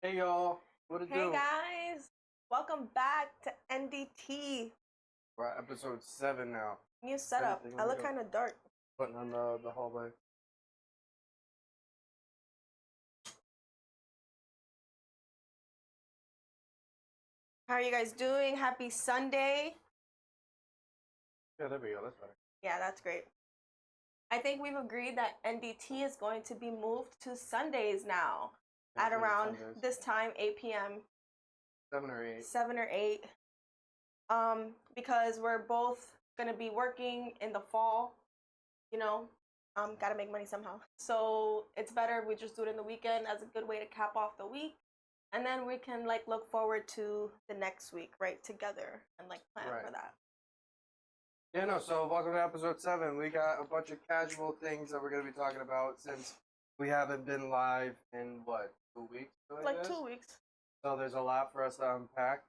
Hey y'all, what it Hey do? guys, welcome back to NDT. We're at episode 7 now. New setup. Anything, I let me look go. kind of dark. Putting on the hallway. How are you guys doing? Happy Sunday. Yeah, there we go. That's better. Yeah, that's great. I think we've agreed that NDT is going to be moved to Sundays now Yeah, at maybe around Sundays. this time, 8 p.m., 7 or 8. 7 or 8. Because we're both going to be working in the fall, you know, got to make money somehow. So it's better if we just do it in the weekend as a good way to cap off the week. And then we can like look forward to the next week, right, together and like plan Right. for that. Yeah, no, so welcome to episode 7. We got a bunch of casual things that we're going to be talking about since we haven't been live in, what, 2 weeks? Like 2 weeks. So there's a lot for us to unpack.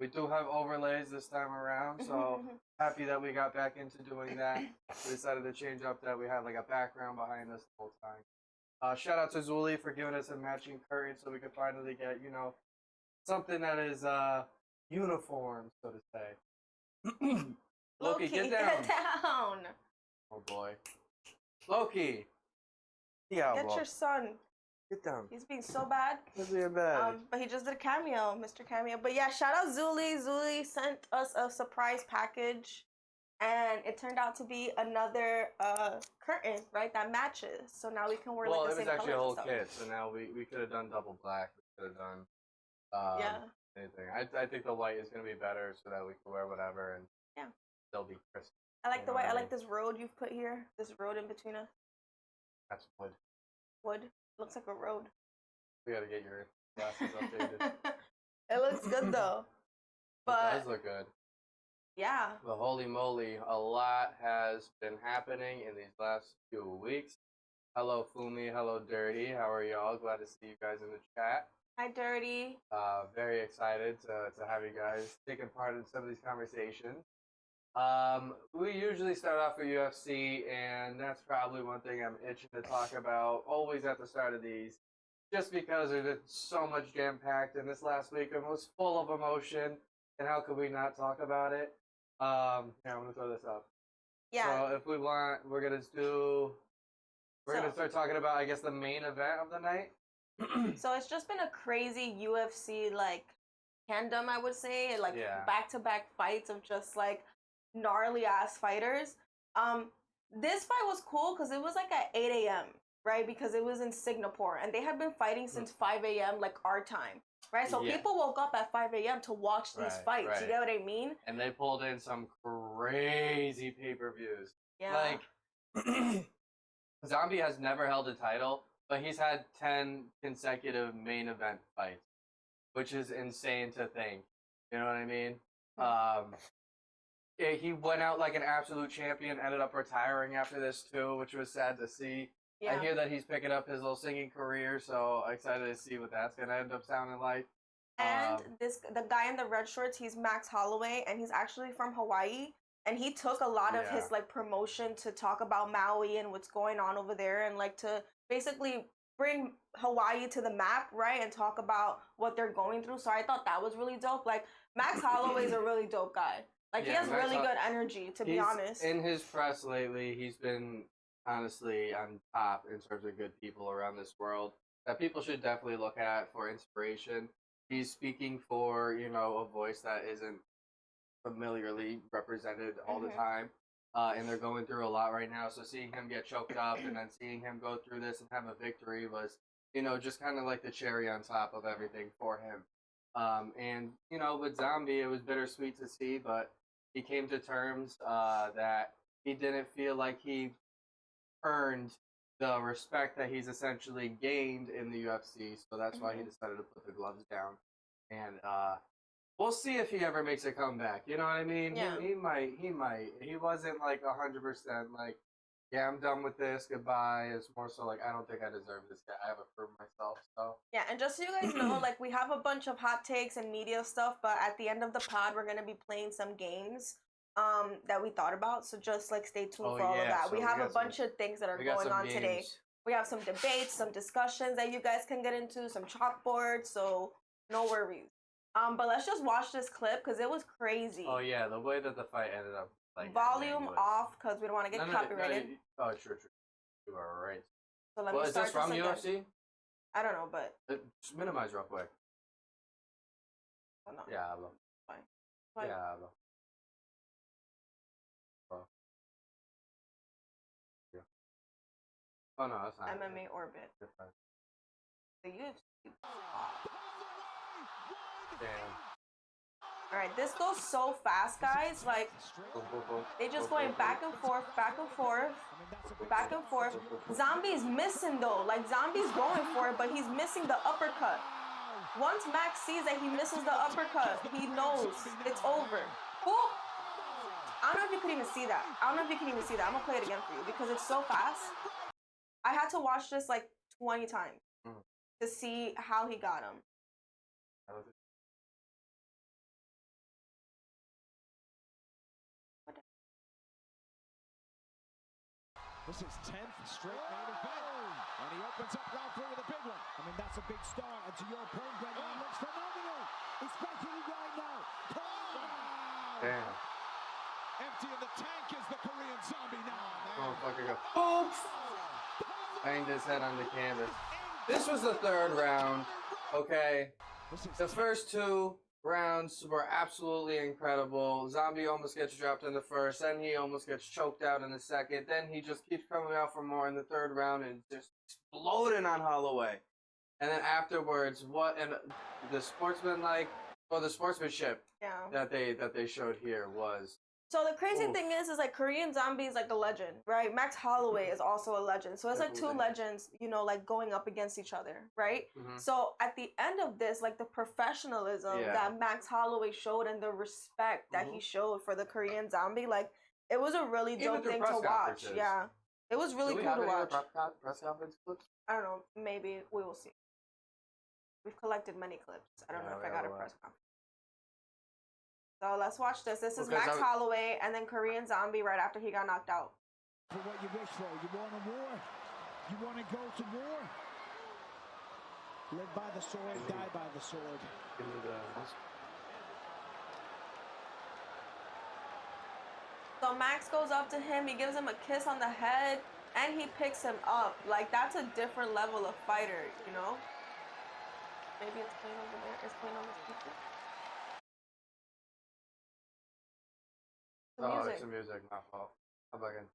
We do have overlays this time around, so happy that we got back into doing that. We decided to change up that we had like a background behind us the whole time. Shout out to Zuli for giving us a matching curtain so we could finally get, something that is uniform, so to say. Loki, get down. Get down. Oh boy. Loki. Yeah, Get your son. Get down. He's being so bad. He's being bad. But he just did a cameo, Mr. Cameo. But yeah, shout out Zuli. Zuli sent us a surprise package. And it turned out to be another curtain, right, that matches. So now we can wear like the same colors. Well, it was actually a whole and kit, so now we could have done double black. We could have done anything. I think the white is going to be better so that we can wear whatever and still be crisp. I like the white. I like this road you've put here. This road in between us. That's wood. Wood. Looks like a road. We got to get your glasses updated. It looks good though. But it does look good. Yeah. But holy moly, a lot has been happening in these last few weeks. Hello, Fumi. Hello, Dirty. How are y'all? Glad to see you guys in the chat. Hi, Dirty. Very excited to have you guys taking part in some of these conversations. We usually start off with UFC, and that's probably one thing I'm itching to talk about always at the start of these, just because there's so much jam-packed, and this last week it was full of emotion, and how could we not talk about it? I'm gonna throw this up. Yeah. So if we want, we're gonna start talking about, I guess, the main event of the night. So it's just been a crazy UFC like tandem, I would say, like back-to-back fights of just like gnarly ass fighters. This fight was cool because it was like at 8 a.m. right, because it was in Singapore and they had been fighting since 5 a.m. like our time. Right, so people woke up at 5 a.m. to watch these fights. Right. You get what I mean? And they pulled in some crazy pay-per-views. Yeah. Like, Zombie has never held a title, but he's had 10 consecutive main event fights, which is insane to think. You know what I mean? He went out like an absolute champion, ended up retiring after this too, which was sad to see. Yeah. I hear that he's picking up his little singing career, so excited to see what that's gonna end up sounding like. And the guy in the red shorts, he's Max Holloway, and he's actually from Hawaii. And he took a lot of his like promotion to talk about Maui and what's going on over there, and like to basically bring Hawaii to the map, right? And talk about what they're going through. So I thought that was really dope. Like Max Holloway's a really dope guy. Like he has really good energy, to be honest. In his press lately, he's been honestly on top in terms of good people around this world that people should definitely look at for inspiration. He's speaking for, a voice that isn't familiarly represented all the time. And they're going through a lot right now. So seeing him get choked up and then seeing him go through this and have a victory was, just kind of like the cherry on top of everything for him. And, with Zombie, it was bittersweet to see, but he came to terms that he didn't feel like he earned the respect that he's essentially gained in the UFC. So that's why he decided to put the gloves down. And we'll see if he ever makes a comeback. You know what I mean? Yeah. He might. He wasn't like 100% like, yeah, I'm done with this. Goodbye. It's more so like, I don't think I deserve this guy. I haven't proved myself. So yeah, and just so you guys know, like we have a bunch of hot takes and media stuff, but at the end of the pod, we're gonna be playing some games that we thought about. So just like stay tuned for all of that. So we have a bunch of things that are going on today. We have some debates, some discussions that you guys can get into, some chalkboards, so no worries. But let's just watch this clip because it was crazy. Oh yeah, the way that the fight ended up, like volume off because we don't want to get copyrighted. Oh, true. You are right. So let me start. Is this from UFC? I don't know, but just minimize real quick. Oh, no. Yeah, hablo. Fine. Yeah, hablo. Oh no, that's not MMA Orbit. The UFC. Damn. Alright, this goes so fast, guys. Like, they just going back and forth, back and forth, back and forth. Zombie's missing though. Like, Zombie's going for it, but he's missing the uppercut. Once Max sees that he misses the uppercut, he knows it's over. Whoop! I don't know if you could even see that. I'm gonna play it again for you because it's so fast. I had to watch this like 20 times to see how he got him. This is 10th straight main event, and he opens up round 3 with a big one. I mean, that's a big start, and to your point, Brendan, he looks phenomenal, especially right now. Damn. Empty in the tank is the Korean Zombie now. Motherfucker go, oops! Banged his head on the canvas. This was the 3rd round, okay? The first 2 rounds were absolutely incredible. Zombie almost gets dropped in the first, then he almost gets choked out in the second, then he just keeps coming out for more in the 3rd round and just exploding on Holloway. And then afterwards, the sportsmanship that they showed here was. So the crazy thing is like Korean Zombie is like a legend, right? Max Holloway is also a legend. So it's like 2 legends, you know, like going up against each other, right? So at the end of this, like the professionalism that Max Holloway showed and the respect that he showed for the Korean Zombie, like it was a really dope thing to watch. Yeah. It was really cool to watch. Press conference clips? I don't know. Maybe we will see. We've collected many clips. I don't know if I got a press conference. So let's watch this. This is Max Holloway and then Korean Zombie right after he got knocked out. For what you wish for. You want a war? You want to go to war? Live by the sword, die by the sword. So Max goes up to him, he gives him a kiss on the head, and he picks him up. Like, that's a different level of fighter, you know? Maybe it's playing over there. It's playing on the speaker. It's the music, my fault. How about again?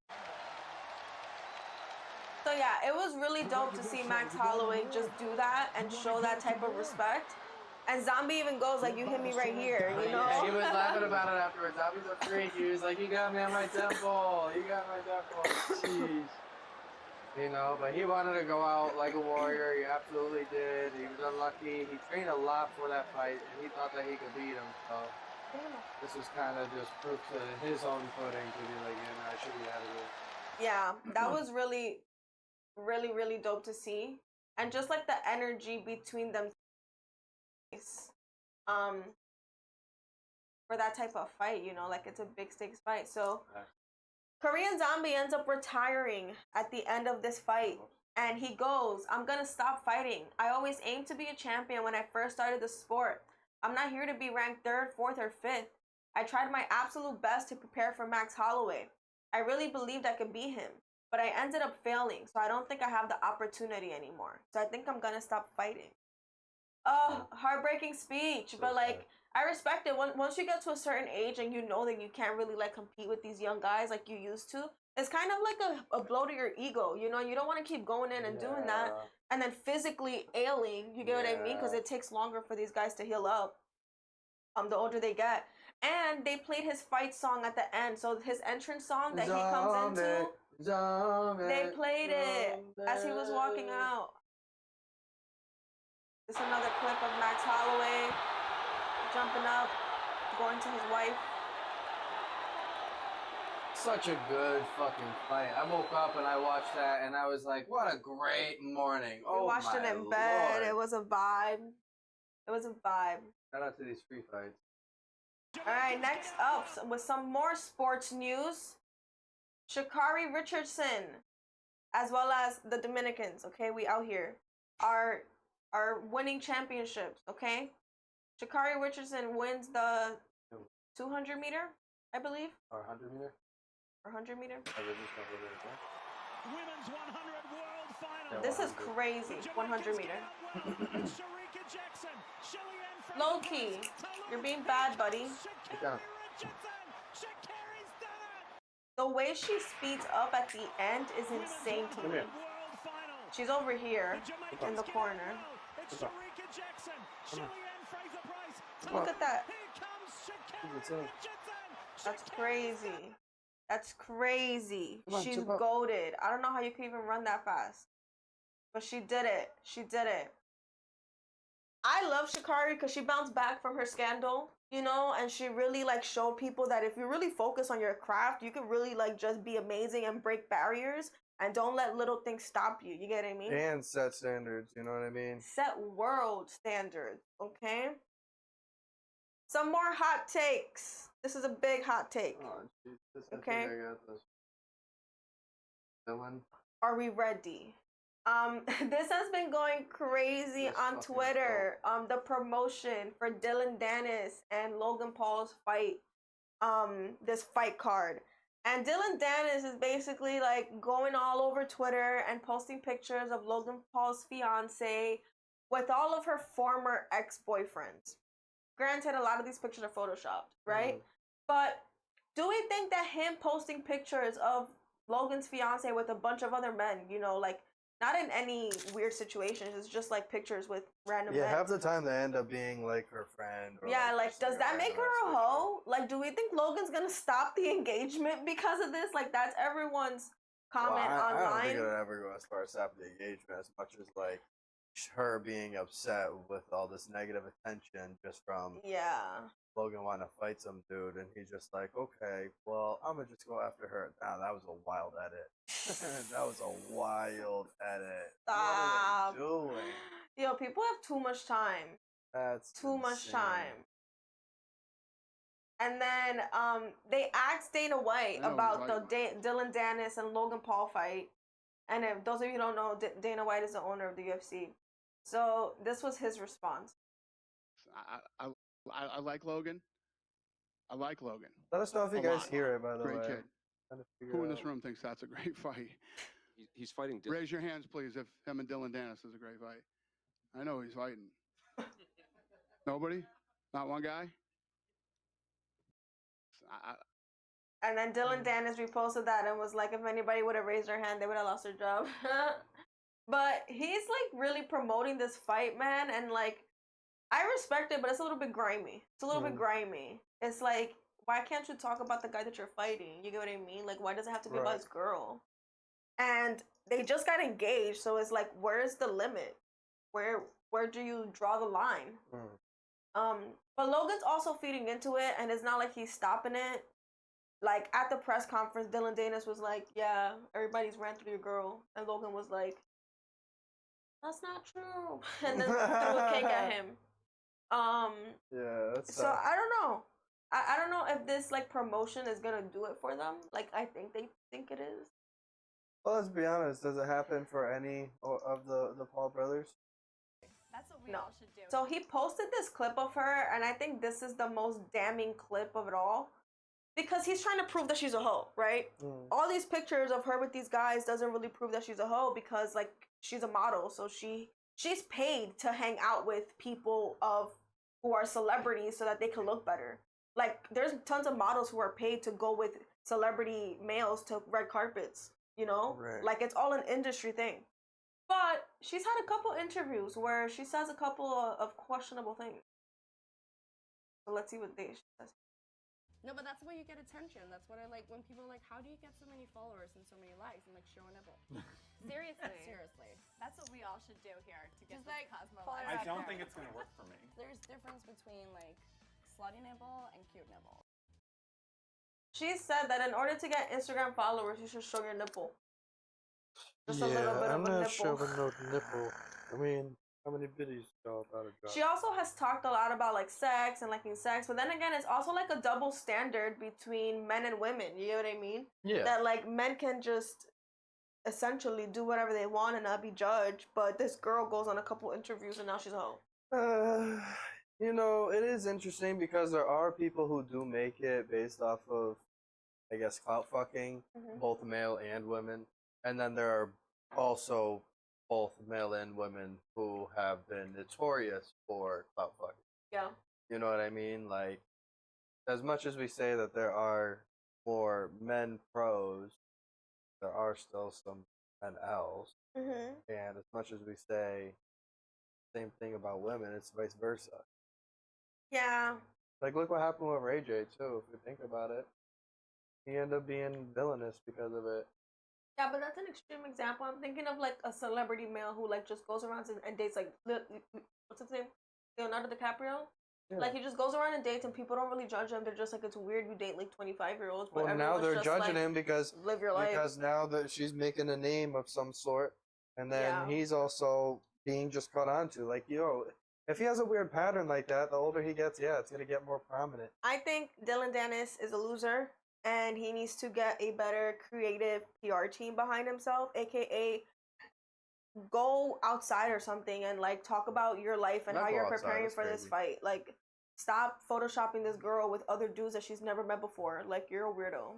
So yeah, it was really dope to see Max Holloway just do that and show that type of respect. And Zombie even goes like, "You hit me right here," you know? Yeah, he was laughing about it afterwards. Zombie's a freak. He was like, "You got me on my temple. You got my temple." Jeez. You know, but he wanted to go out like a warrior. He absolutely did. He was unlucky. He trained a lot for that fight, and he thought that he could beat him. So this was kind of just proof to his own footing to be like, I should be out of it. Yeah, that was really, really, really dope to see. And just like the energy between them for that type of fight, you know, like it's a big stakes fight. So Korean Zombie ends up retiring at the end of this fight. And he goes, "I'm going to stop fighting. I always aimed to be a champion when I first started the sport. I'm not here to be ranked 3rd, 4th, or 5th. I tried my absolute best to prepare for Max Holloway. I really believed I could beat him, but I ended up failing, so I don't think I have the opportunity anymore. So I think I'm going to stop fighting." Heartbreaking speech, but like, I respect it. Once you get to a certain age and you know that you can't really like compete with these young guys like you used to, it's kind of like a blow to your ego, you know? You don't want to keep going in and doing that and then physically ailing, you get what I mean? Because it takes longer for these guys to heal up the older they get. And they played his fight song at the end, so his entrance song that he comes into, they played it as he was walking out. This is another clip of Max Holloway jumping up, going to his wife. Such a good fucking fight. I woke up and I watched that and I was like, what a great morning. We watched it in bed. It was a vibe. It was a vibe. Shout out to these free fights. Alright, next up with some more sports news. Sha'Carri Richardson as well as the Dominicans. Okay, we out here are winning championships. Okay, Sha'Carri Richardson wins the 200 meter, I believe, Or 100 meter? or 100 meter. Women's 100 world final. Yeah, This is 100. crazy. 100 meter. Sharika Jackson, Shellyanne Fraser Low key, you're being bad, buddy. Yeah. Sha'Carri's done it. The way she speeds up at the end is insane to Come me. here. World final. She's over here in the corner. It's Sharika Jackson, Shellyanne Fraser Price. Look at that. Here comes Sha'Carri What's up? Richardson. That's crazy. That's crazy. Come on, She's jump up. goated. I don't know how you can even run that fast. But she did it. She did it. I love Sha'Carri because she bounced back from her scandal, you know, and she really like showed people that if you really focus on your craft, you can really like just be amazing and break barriers and don't let little things stop you. You get what I mean? And set standards, you know what I mean? Set world standards, okay? Some more hot takes. This is a big hot take. Oh, Jesus. Okay. I think I got this. Dylan. Are we ready? This has been going crazy This on fucking Twitter. The promotion for Dylan Dennis and Logan Paul's fight. This fight card. And Dylan Dennis is basically like going all over Twitter and posting pictures of Logan Paul's fiance with all of her former ex-boyfriends. Granted, a lot of these pictures are photoshopped, right? But do we think that him posting pictures of Logan's fiance with a bunch of other men, you know, like not in any weird situations, it's just like pictures with random Yeah, men. half the time they end up being like her friend. Or Yeah, like just does that make random her a ass hoe? Like, do we think Logan's gonna stop the engagement because of this? Like, that's everyone's Well, comment I don't online. think it'll ever go as far as stopping the engagement as much as like her being upset with all this negative attention just from Yeah. Logan wanting to fight some dude, and he's just like, okay, well, I'm gonna just go after her. Nah, that was a wild edit. That was a wild edit. Stop. What are they doing? Yo, people have too much time. That's Too much insane. time. And then they asked Dana White I know, about like- the Dylan Dennis and Logan Paul fight. And if those of you who don't know, Dana White is the owner of the UFC. So this was his response. I like Logan. I like Logan. Let us know if you A guys lot. hear it, by the Great way. kid. Trying to figure Who in out. this room thinks that's a great fight? He's fighting. Raise your hands, please, if him and Dylan Dennis is a great fight. I know he's fighting. Nobody? Not one guy? And then Dylan Dennis reposted that and was like, if anybody would have raised their hand, they would have lost their job. But he's like really promoting this fight, man, and like I respect it, but it's a little bit grimy. It's a little bit grimy. It's like, why can't you talk about the guy that you're fighting? You get what I mean? Like, why does it have to be about his girl? And they just got engaged, so it's like, where's the limit? Where do you draw the line? But Logan's also feeding into it, and it's not like he's stopping it. Like at the press conference, Dylan Dennis was like, "Yeah, everybody's ran through your girl," and Logan was like, "That's not true," and then threw a cake at him. Yeah, that's So I don't know. I don't know if this like promotion is gonna do it for them. Like I think they think it is. Well, let's be honest. Does it happen for any of the Paul brothers? That's what we No. all should do. So he posted this clip of her, and I think this is the most damning clip of it all. Because he's trying to prove that she's a hoe, right? All these pictures of her with these guys doesn't really prove that she's a hoe because like she's a model, so she's paid to hang out with people who are celebrities so that they can look better. Like there's tons of models who are paid to go with celebrity males to red carpets, you know? Right. Like it's all an industry thing. But she's had a couple interviews where she says a couple of questionable things. So let's see what she says. No, but that's why you get attention. That's what I like when people are like, how do you get so many followers and so many likes? I'm like, show a nipple. Seriously. Seriously. That's what we all should do here to get Just this like, Cosmo pull it life. out I don't there. think it's gonna work for me. There's difference between like slutty nipple and cute nipple. She said that in order to get Instagram followers, you should show your nipple. Just a little bit of a nipple. no nipple. I mean, how many biddies y'all about to drop? She also has talked a lot about like sex and liking sex, but then again, it's also like a double standard between men and women. You know what I mean? Yeah. That like men can just essentially do whatever they want and not be judged. But this girl goes on a couple interviews and now she's a hoe. You know, it is interesting because there are people who do make it based off of, I guess, clout fucking, both male and women. And then there are also both male and women who have been notorious for clout fucking. Yeah. You know what I mean? Like, as much as we say that there are more men pros, there are still some men L's. And as much as we say the same thing about women, it's vice versa. Yeah. Like, look what happened with Ray J, too, if you think about it. He ended up being villainous because of it. Yeah, but that's an extreme example. I'm thinking of like a celebrity male who like just goes around and dates like what's his name, Leonardo DiCaprio. Yeah. Like he just goes around and dates and people don't really judge him. They're just like, it's weird you date like 25-year-olds. Well, now they're judging him because live your life. Because now that she's making a name of some sort, and then he's also being just caught on to. Like, yo, if he has a weird pattern like that, the older he gets, it's gonna get more prominent. I think Dylan Dennis is a loser. And he needs to get a better creative PR team behind himself, aka go outside or something and like talk about your life and how you're preparing for this fight. Like, stop photoshopping this girl with other dudes that she's never met before. Like, you're a weirdo.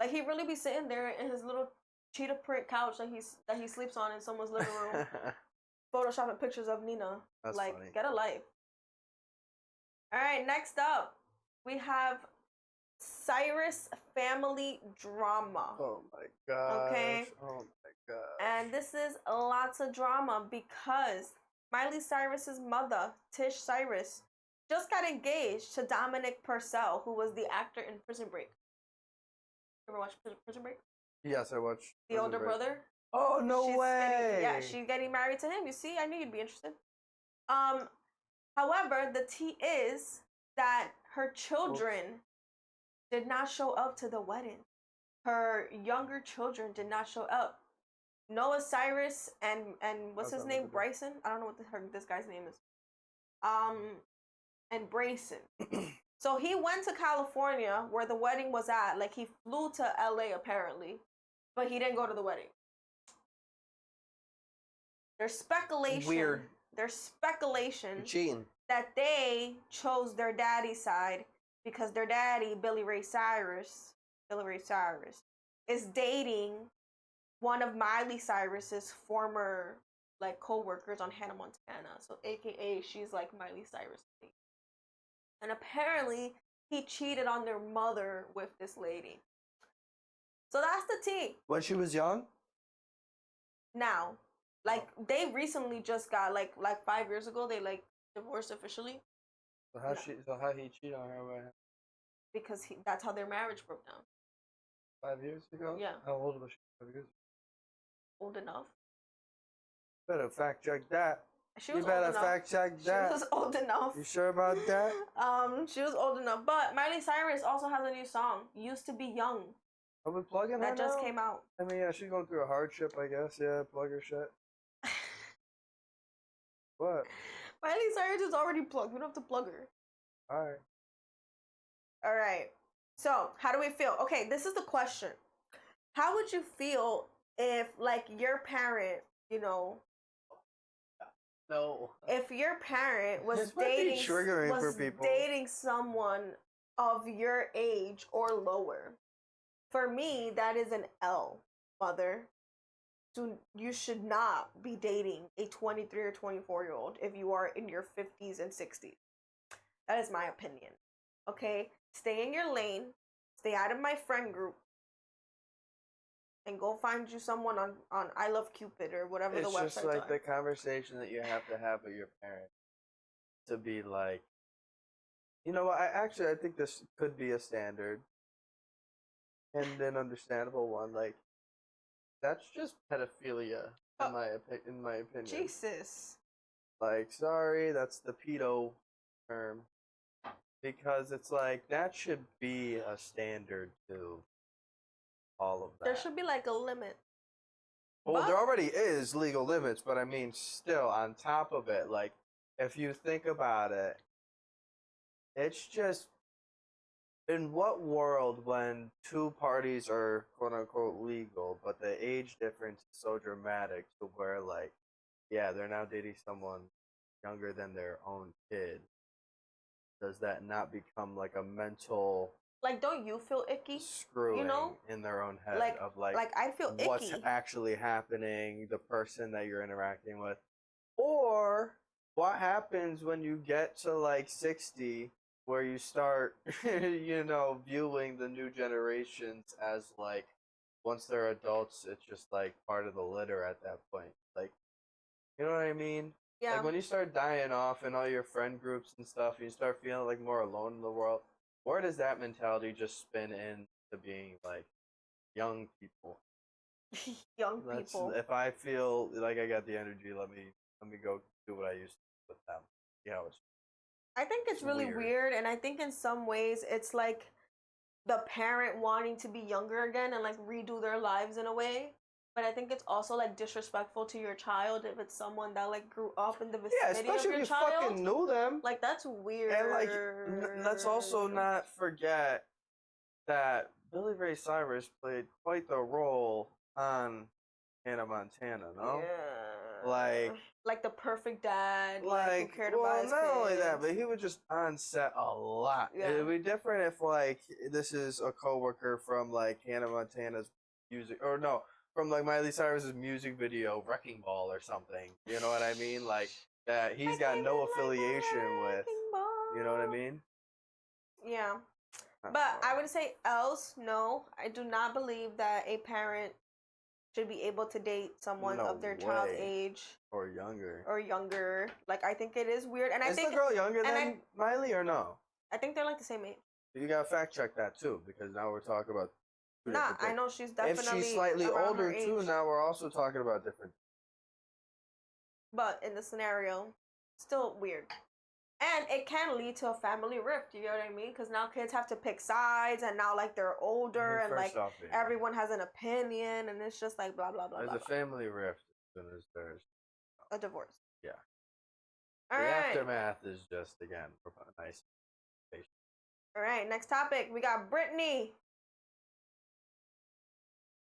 Like, he really be sitting there in his little cheetah print couch that he sleeps on in someone's living room, photoshopping pictures of Nina. That's like, funny. Get a life. All right, next up we have Cyrus family drama. Oh my gosh. Okay. Oh my god. And this is lots of drama because Miley Cyrus's mother, Tish Cyrus, just got engaged to Dominic Purcell, who was the actor in Prison Break. Ever watch Prison Break? Yes, I watched. The older brother. Oh no way! She's getting married to him. You see, I knew you'd be interested. However, the tea is that her children did not show up to the wedding. Her younger children did not show up. Noah Cyrus and what's his name? Bryson? I don't know what this guy's name is. And Brayson. So he went to California where the wedding was at. Like, he flew to LA apparently, but he didn't go to the wedding. There's speculation. Weird. There's speculation cheating that they chose their daddy's side because their daddy, Billy Ray Cyrus, is dating one of Miley Cyrus's former like co-workers on Hannah Montana. So AKA she's like Miley Cyrus. And apparently he cheated on their mother with this lady. So that's the tea. When she was young? Now. Like, they recently just got like 5 years ago they like divorced officially. So how he cheated on her with him? Because that's how their marriage broke down. 5 years ago? Yeah. How old was she 5 years ago? Old enough. Better fact check that. She was you better old enough. fact check that. She was old enough. You sure about that? She was old enough. But Miley Cyrus also has a new song, Used to Be Young. Are we plugging her that just now? came out. I mean, yeah, she's going through a hardship, I guess. Yeah, plug her shit. What? Miley Cyrus is already plugged. We don't have to plug her. Alright. Alright. So, how do we feel? Okay, this is the question. How would you feel if, like, your parent, you know... No. If your parent was dating someone of your age or lower, for me, that is an L, mother. So you should not be dating a 23 or 24-year-old if you are in your 50s and 60s. That is my opinion. Okay? Stay in your lane. Stay out of my friend group. And go find you someone on I Love Cupid or whatever the website is. It's just like the conversation that you have to have with your parents to be like, you know what, I think this could be a standard and an understandable one. Like, that's just pedophilia in my opinion. Jesus. Like, sorry, that's the pedo term. Because it's like, that should be a standard too. All of that. There should be like a limit. Well, there already is legal limits, but I mean, still, on top of it, like, if you think about it, it's just in what world, when two parties are quote unquote legal, but the age difference is so dramatic to where, like, yeah, they're now dating someone younger than their own kid, does that not become like a mental Like, don't you feel icky? screwing You know? in their own head Like, of like I feel what's icky. actually happening, the person that you're interacting with, or what happens when you get to like 60, where you start, viewing the new generations as like, once they're adults, it's just like part of the litter at that point. Like, you know what I mean? Yeah. Like when you start dying off in all your friend groups and stuff, you start feeling like more alone in the world. Where does that mentality just spin into being like young people? Young people. If I feel like I got the energy, let me go do what I used to do with them. I think it's really weird, and I think in some ways it's like the parent wanting to be younger again and like redo their lives in a way. But I think it's also like disrespectful to your child if it's someone that like grew up in the vicinity especially of your if you child. fucking knew them. Like that's weird. And like, let's also not forget that Billy Ray Cyrus played quite the role on Hannah Montana, no? Yeah. Like the perfect dad, who cared well, about his not kids. only that, but he was just on set a lot. Yeah. It'd be different if like this is a coworker from like Hannah Montana's music, or no, from like Miley Cyrus's music video, Wrecking Ball or something. You know what I mean? Like that he's got no affiliation with. You know what I mean? Yeah. But I would say else, no. I do not believe that a parent should be able to date someone of their child's age or younger. Like I think it is weird, and I think the girl younger than Miley or no? I think they're like the same age. You gotta fact check that too, because now we're talking about. Nah, I know she's definitely. If she's slightly older too, age. now we're also talking about different. But in the scenario, still weird. And it can lead to a family rift, you know what I mean? Because now kids have to pick sides, and now like they're older, and like everyone has an opinion, and it's just like blah blah blah. There's blah, a family rift as soon as there's a divorce. Yeah. All the right. aftermath is just again nice. All right, next topic. We got Brittany.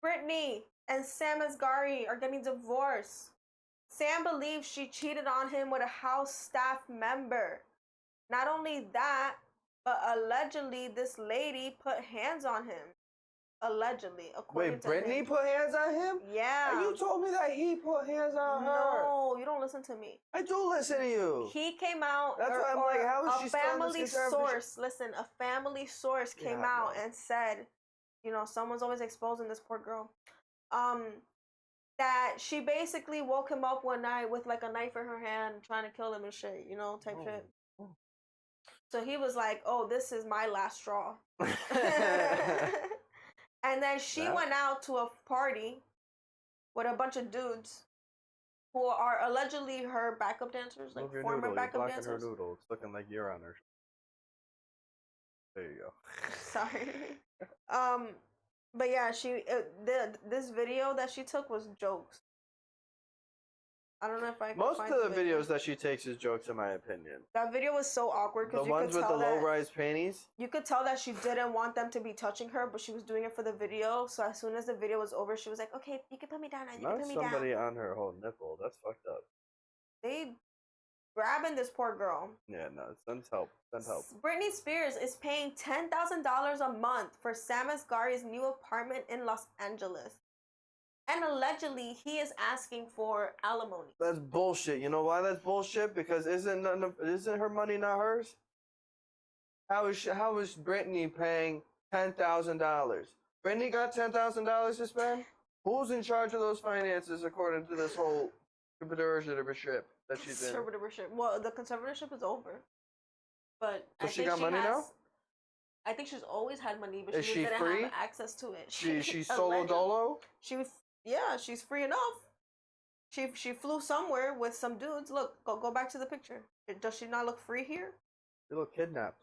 Brittany and Sam Asghari are getting divorced. Sam believes she cheated on him with a house staff member. Not only that, but allegedly this lady put hands on him. Allegedly, according to Brittany him. put hands on him? Yeah. You told me that he put hands on her. No, you don't listen to me. I do listen to you. He came out. That's why I'm like, how is she still in family this source? Listen, a family source came out and said, someone's always exposing this poor girl. That she basically woke him up one night with like a knife in her hand, trying to kill him and shit, type shit. So he was like, "Oh, this is my last straw." And then she went out to a party with a bunch of dudes who are allegedly her backup dancers, like former backup dancers. Her noodle. It's looking like you're on her. There you go. Sorry. But yeah, this video that she took was jokes. I don't know if I can Most find of the videos that she takes is jokes, in my opinion. That video was so awkward because the ones with the low-rise panties. You could tell that she didn't want them to be touching her, but she was doing it for the video. So as soon as the video was over, she was like, "Okay, you can put me down. You can put me down." Somebody on her whole nipple. That's fucked up. They grabbing this poor girl. Yeah, no, send help. Send help. Britney Spears is paying $10,000 a month for Sam Asghari's new apartment in Los Angeles. And allegedly, he is asking for alimony. That's bullshit. You know why that's bullshit? Because isn't her money not hers? How is Brittany paying $10,000? Brittany got $10,000 to spend? Who's in charge of those finances according to this whole conservatorship that she's in? Conservatorship. Well, the conservatorship is over. But so she got money now? I think she's always had money, but she didn't have access to it. She's solo dolo? She's free enough. She flew somewhere with some dudes. Look, go back to the picture. Does she not look free here? She look kidnapped.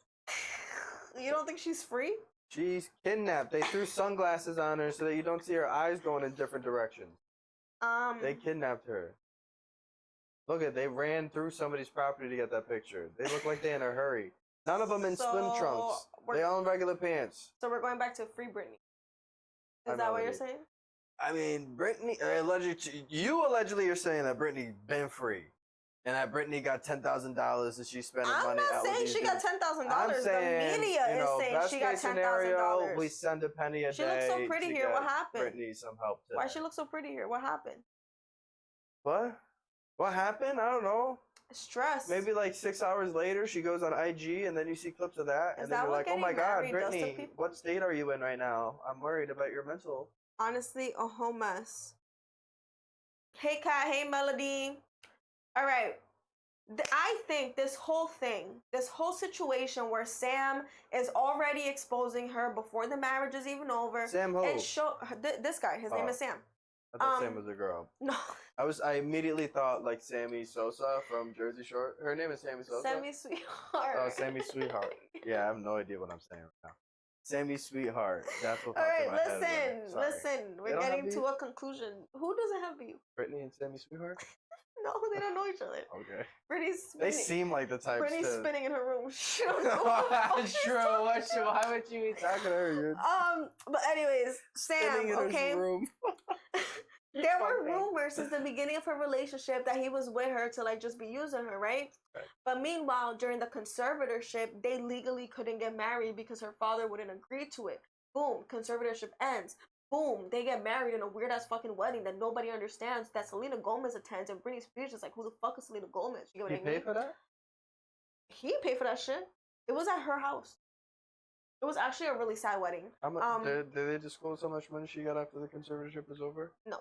You don't think she's free? She's kidnapped. They threw sunglasses on her so that you don't see her eyes going in different directions. They kidnapped her. Look they ran through somebody's property to get that picture. They look like they're in a hurry. None of them in swim trunks. They all in regular pants. So we're going back to free Britney. I Is that what know you're it. saying? I mean, Britney allegedly are saying that Britney been free, and that Britney got $10,000 and she's spending I'm money. not saying she got $10,000. I'm saying, The media you know, is saying best she got case scenario, $10,000. we send a penny a She day. looks so pretty to here. What get happened? Britney some help today. Why she look so pretty here? What happened? What? What happened? I don't know. Stress. Maybe like 6 hours later, she goes on IG, and then you see clips of that, Is and that then you're what like, "Oh my getting God, married does to Britney, people? what state are you in right now? I'm worried about your mental." Honestly, a whole mess. Hey, Kat. Hey, Melody. All right. I think this whole situation where Sam is already exposing her before the marriage is even over. Sam who? And this guy. His name is Sam. I thought Sam was a girl. No. I immediately thought like Sammy Sosa from Jersey Shore. Her name is Sammy Sosa. Sammy Sweetheart. Oh, Sammy Sweetheart. Yeah, I have no idea what I'm saying right now. Sammy Sweetheart. That's what. All popped in right, my head again. Sorry. listen. They We're don't getting have to beef? a conclusion. Who doesn't have beef? Britney and Sammy Sweetheart. No, they don't know each other. Okay. Brittany's They spinning. seem like the types. Brittany's to... spinning in her room. She don't know what the fuck That's she's true. talking Why would you be talking to her? But anyways, Sam, Spinning in her okay? room. There were rumors since the beginning of her relationship that he was with her to like just be using her, right? Right. But meanwhile, during the conservatorship, they legally couldn't get married because her father wouldn't agree to it. Boom, conservatorship ends. Boom, they get married in a weird ass fucking wedding that nobody understands, that Selena Gomez attends, and Britney Spears is like, who the fuck is Selena Gomez? You know what He I mean? paid for that? He paid for that shit. It was at her house. It was actually a really sad wedding. How much? Did they disclose how much money she got after the conservatorship was over? No.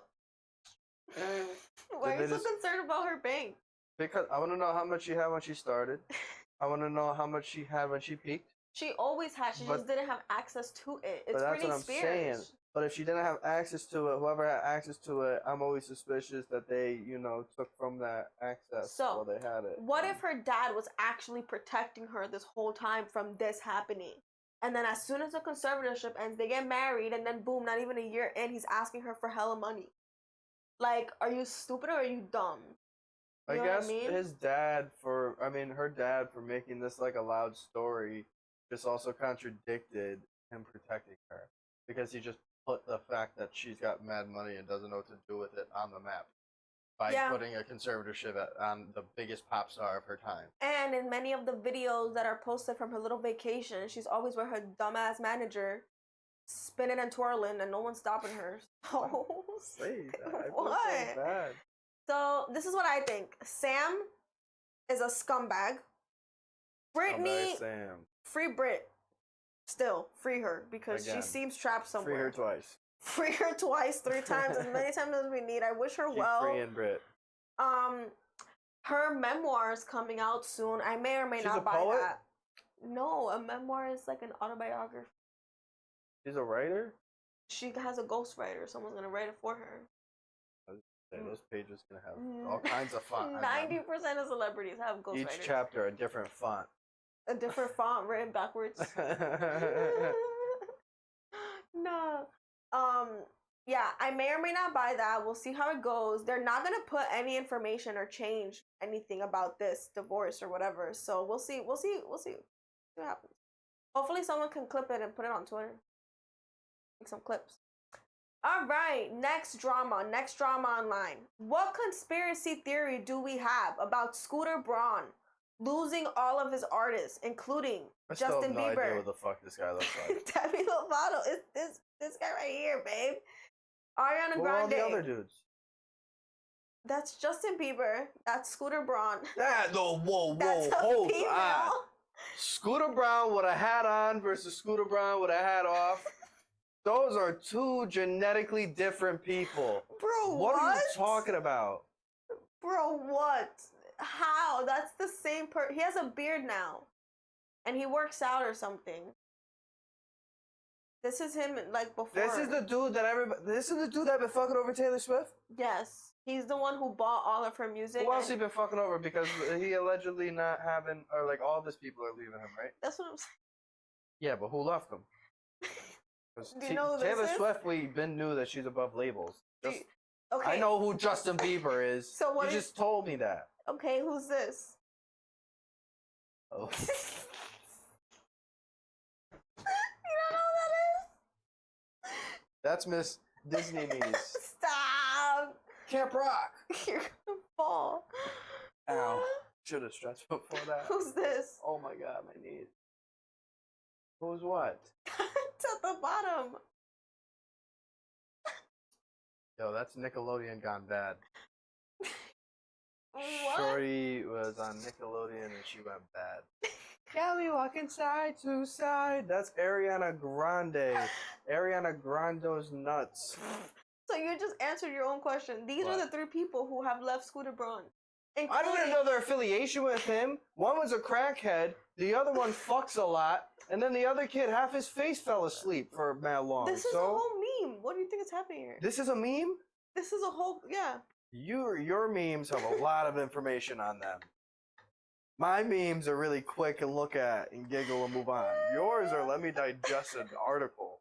Why are you so concerned about her paying? Because I want to know how much she had when she started. I want to know how much she had when she peaked. She always had. She just didn't have access to it. It's but that's Britney what I'm Spears. saying. But if she didn't have access to it, whoever had access to it, I'm always suspicious that they, took from that access while they had it. What if her dad was actually protecting her this whole time from this happening? And then as soon as the conservatorship ends, they get married, and then boom, not even a year in, he's asking her for hella money. Like, are you stupid or are you dumb? You know guess what I mean? her dad for making this like a loud story just also contradicted him protecting her. Because he just put the fact that she's got mad money and doesn't know what to do with it on the map. By putting a conservatorship on the biggest pop star of her time. And in many of the videos that are posted from her little vacation, she's always with her dumbass manager, spinning and twirling, and no one's stopping her. So, what? So bad. So this is what I think. Sam is a scumbag. Brittany, Sam. Free Brit. Still, free her because she seems trapped somewhere. Free her twice. Free her twice, 3 times, as many times as we need. I wish her well. Free and Brit. Her memoir is coming out soon. I may or may not buy that. No, a memoir is like an autobiography. She's a writer? She has a ghostwriter. Someone's gonna write it for her. Those pages gonna have all kinds of font. 90% of celebrities have ghostwriters. Each chapter a different font. A different font written backwards. No. Yeah, I may or may not buy that. We'll see how it goes. They're not gonna put any information or change anything about this divorce or whatever. So we'll see. We'll see what happens. Hopefully someone can clip it and put it on Twitter. Make some clips. All right, next drama online. What conspiracy theory do we have about Scooter Braun losing all of his artists, including Justin Bieber? I have no idea what the fuck this guy looks like. Demi Lovato. It's this guy right here, babe. Ariana Grande. Who are all the other dudes? That's Justin Bieber. That's Scooter Braun. Whoa, That's hold female. on. Scooter Braun with a hat on versus Scooter Braun with a hat off. Those are two genetically different people. Bro, what are you talking about? Bro, what? How? That's the same He has a beard now. And he works out or something. This is him like before. This is the dude that been fucking over Taylor Swift? Yes. He's the one who bought all of her music. Who else he been fucking over? Because he allegedly not having, or like all of his people are leaving him, right? That's what I'm saying. Yeah, but who left him? Do you know who Taylor this is? Swift, we been knew that she's above labels. Okay. I know who Justin Bieber is. So what? You just told me that. Okay, who's this? Oh. That's Miss Disney knees. Stop! Camp Rock. You're gonna fall. Ow. Should have stretched before that. Who's this? Oh my god, my knees. Who's what? To the bottom. Yo, that's Nickelodeon gone bad. What? Shorty was on Nickelodeon and she went bad. Kelly walking side to side. That's Ariana Grande. Ariana Grande's nuts. So you just answered your own question. These are What? the 3 people who have left Scooter Braun. I didn't know their affiliation with him. One was a crackhead, the other one fucks a lot, and then the other kid, half his face fell asleep for mad long. This is a whole meme. What do you think is happening here? This is a meme? This is a whole, yeah. Your memes have a lot of information on them. My memes are really quick and look at and giggle and move on. Yours are let me digest an article.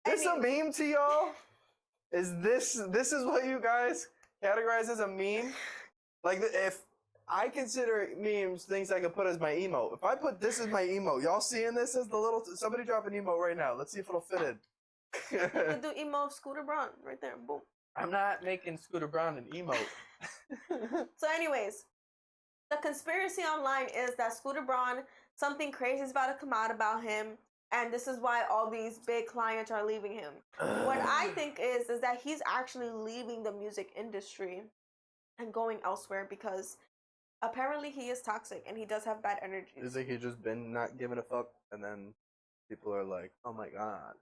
This a meme to y'all? Is this is what you guys categorize as a meme? Like if I consider memes things I can put as my emote. If I put this as my emote, y'all seeing this as the little somebody drop an emote right now. Let's see if it'll fit in. You can do emo of Scooter Braun right there. Boom. I'm not making Scooter Braun an emote. So anyways, the conspiracy online is that Scooter Braun, something crazy is about to come out about him, and this is why all these big clients are leaving him. What I think is that he's actually leaving the music industry and going elsewhere because apparently he is toxic and he does have bad energy. It's like he's just been not giving a fuck, and then people are like, "Oh my god,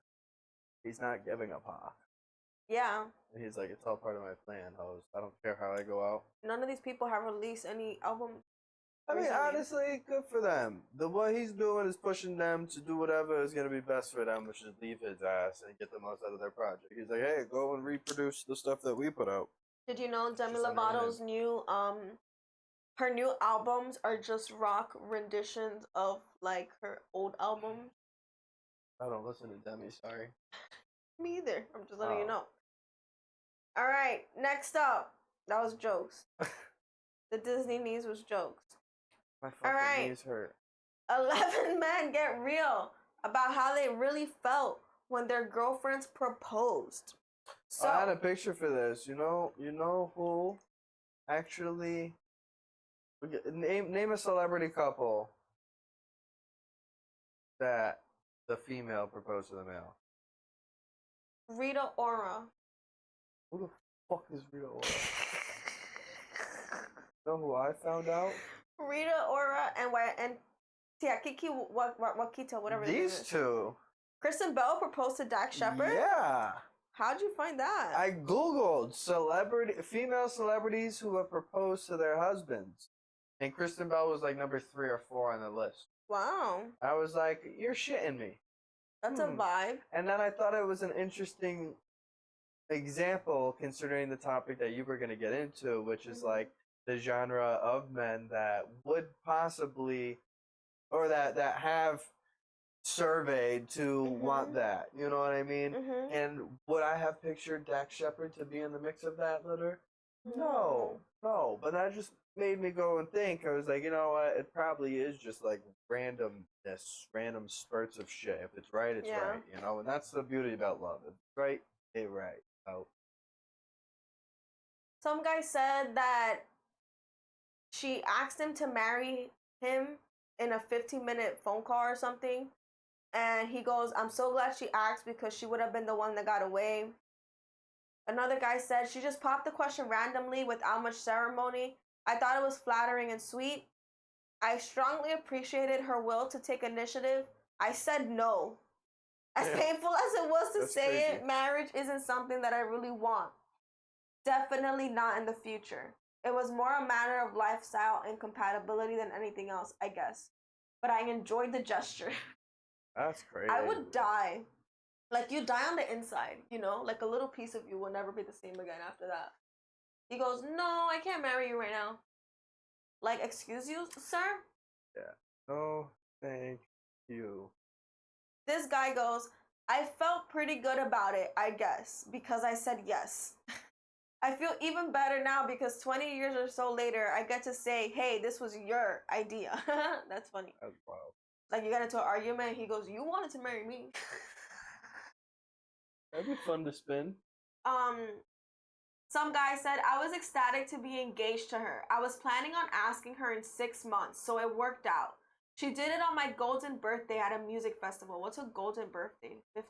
he's not giving a fuck." Yeah. And he's like, "It's all part of my plan, host. I don't care how I go out." None of these people have released any album. I mean, recently. honestly, good for them. What he's doing is pushing them to do whatever is going to be best for them, which is leave his ass and get the most out of their project. He's like, "Hey, go and reproduce the stuff that we put out." Did you know Demi Just under Lovato's new her new albums are just rock renditions of like her old albums? I don't listen to Demi, sorry. Me either. I'm just letting you Oh. know. All right, next up. That was jokes. The Disney knees was jokes. My fucking right. knees hurt. 11 men get real about how they really felt when their girlfriends proposed. So I had a picture for this. You know who actually name a celebrity couple that the female proposed to the male. Rita Ora. Who the fuck is Rita Ora? Know who I found out? Rita Ora and Kiki Wakita, whatever his name These is. two. Kristen Bell proposed to Dax Shepard? Yeah. How'd you find that? I googled female celebrities who have proposed to their husbands, and Kristen Bell was like number 3 or 4 on the list. Wow. I was like, "You're shitting me." That's a vibe. And then I thought it was an interesting example considering the topic that you were going to get into, which is like the genre of men that would possibly, or that have surveyed to want that. You know what I mean? And would I have pictured Dax Shepard to be in the mix of that litter? No. But that just made me go and think. I was like, you know what? It probably is just like randomness, random spurts of shit. If it's right, it's right. You know, and that's the beauty about love. If it's right, it's right. So. Some guy said that she asked him to marry him in a 15-minute phone call or something. And he goes, "I'm so glad she asked because she would have been the one that got away." Another guy said, "She just popped the question randomly without much ceremony. I thought it was flattering and sweet. I strongly appreciated her will to take initiative. I said no. As painful as it was to say it, marriage isn't something that I really want. Definitely not in the future. It was more a matter of lifestyle and compatibility than anything else, I guess. But I enjoyed the gesture." That's crazy. I would die. Like, you die on the inside, you know? Like, a little piece of you will never be the same again after that. He goes, "No, I can't marry you right now." Like, excuse you, sir? Yeah. No, thank you. This guy goes, "I felt pretty good about it, I guess, because I said yes. I feel even better now because 20 years or so later, I get to say, hey, this was your idea." That's funny. That's wild. Like, you got into an argument, he goes, "You wanted to marry me." That'd be fun to spin. Some guy said, I was ecstatic to be engaged to her. I was planning on asking her in 6 months, so it worked out. She did it on my golden birthday at a music festival. What's a golden birthday? 50?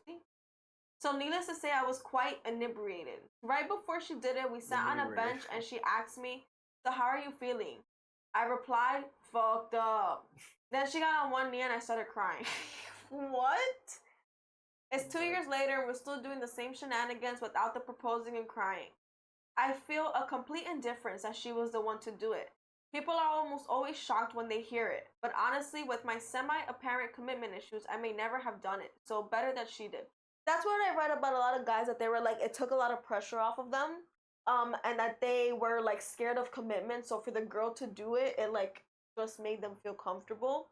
So needless to say, I was quite inebriated. Right before she did it, we sat on a bench and she asked me, so how are you feeling? I replied, fucked up. Then she got on one knee and I started crying. What? It's 2 years later and we're still doing the same shenanigans without the proposing and crying. I feel a complete indifference that she was the one to do it. People are almost always shocked when they hear it. But honestly, with my semi-apparent commitment issues, I may never have done it. So better that she did. That's what I read about a lot of guys, that they were like, it took a lot of pressure off of them. And that they were like scared of commitment. So for the girl to do it, it like just made them feel comfortable.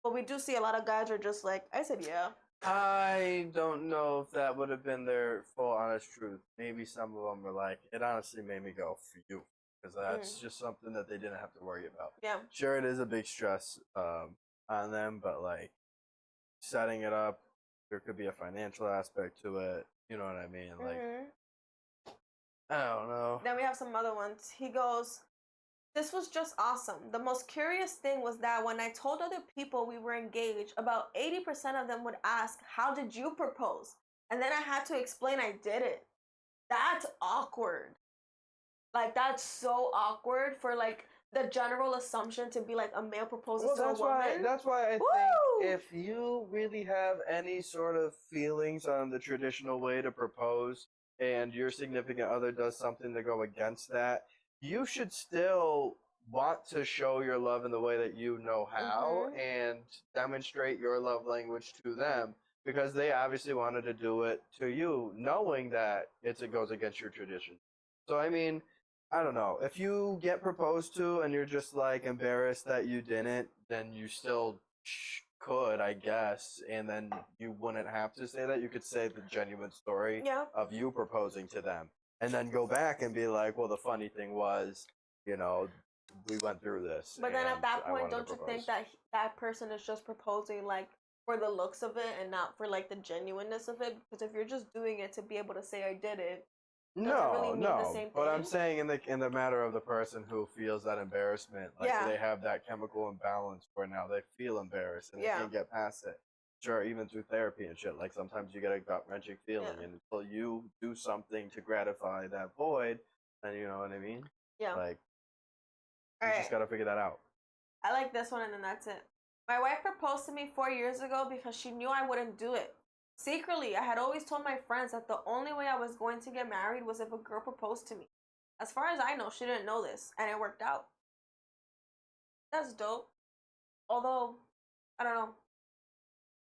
But we do see a lot of guys are just like, I said, yeah. I don't know if that would have been their full honest truth. Maybe some of them were like, it honestly made me go for you. Because that's just something that they didn't have to worry about. Yeah. Sure, it is a big stress on them, but like setting it up, there could be a financial aspect to it. You know what I mean? Like, I don't know. Then we have some other ones. He goes, this was just awesome. The most curious thing was that when I told other people we were engaged, about 80% of them would ask, how did you propose? And then I had to explain I did it. That's awkward. Like, that's so awkward for like the general assumption to be like a male proposes to a woman. That's why I think if you really have any sort of feelings on the traditional way to propose and your significant other does something to go against that, you should still want to show your love in the way that you know how and demonstrate your love language to them, because they obviously wanted to do it to you, knowing that it goes against your tradition. So, I mean, I don't know. If you get proposed to and you're just like embarrassed that you didn't, then you still could, I guess, and then you wouldn't have to say that. You could say the genuine story of you proposing to them. And then go back and be like, well, the funny thing was, you know, we went through this. But then at that point, don't you think that that person is just proposing like for the looks of it and not for like the genuineness of it? Because if you're just doing it to be able to say I did it, really mean the same thing? But I'm saying in the matter of the person who feels that embarrassment, like they have that chemical imbalance where now they feel embarrassed and they can't get past it. Sure, even through therapy and shit, like sometimes you get a gut-wrenching feeling, and until you do something to gratify that void, then you know what I mean? Yeah. Like, you just gotta figure that out. I like this one, and then that's it. My wife proposed to me 4 years ago because she knew I wouldn't do it. Secretly, I had always told my friends that the only way I was going to get married was if a girl proposed to me. As far as I know, she didn't know this, and it worked out. That's dope. Although, I don't know.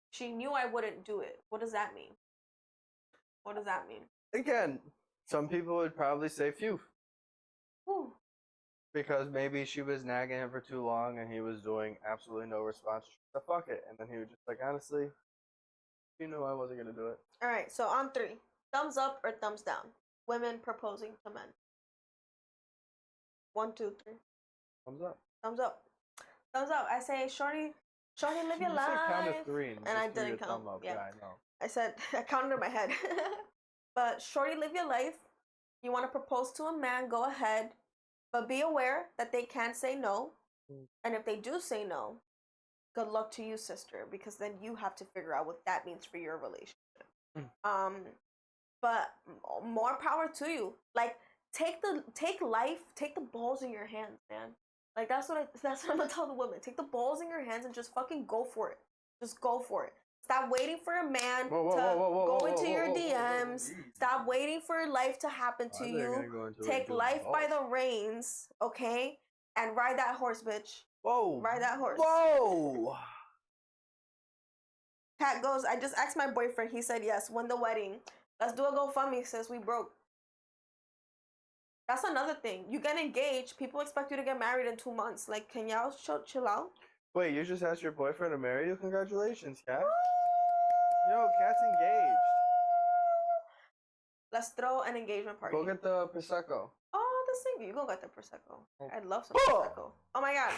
She knew I wouldn't do it. What does that mean? What does that mean? Again, some people would probably say phew. Whew. Because maybe she was nagging him for too long and he was doing absolutely no response. So fuck it. And then he was just like, honestly, you knew I wasn't going to do it. All right, so on 3. Thumbs up or thumbs down? Women proposing to men. 1, 2, 3. Thumbs up. Thumbs up. Thumbs up. I say, shorty, live your life. You count to 3 and I didn't count. Yeah, I know. I said, I counted in my head. But shorty, live your life. You want to propose to a man, go ahead. But be aware that they can say no. And if they do say no, good luck to you, sister, because then you have to figure out what that means for your relationship. But more power to you. Like, take the balls in your hands, man. Like, that's what I'm gonna tell the women. Take the balls in your hands and just fucking go for it. Just go for it. Stop waiting for a man to go into your DMs. Stop waiting for life to happen to you. Take life by the reins, okay? And ride that horse, bitch. Whoa. Ride that horse. Whoa. Kat goes, I just asked my boyfriend. He said yes. When the wedding? Let's do a GoFundMe since we broke. That's another thing. You get engaged, people expect you to get married in 2 months. Like, can y'all chill out? Wait, you just asked your boyfriend to marry you? Congratulations, Kat. Yo, Kat's engaged. Let's throw an engagement party. Go get the Prosecco. Oh, the thing. You go get the Prosecco. I'd love some Prosecco. Oh my God.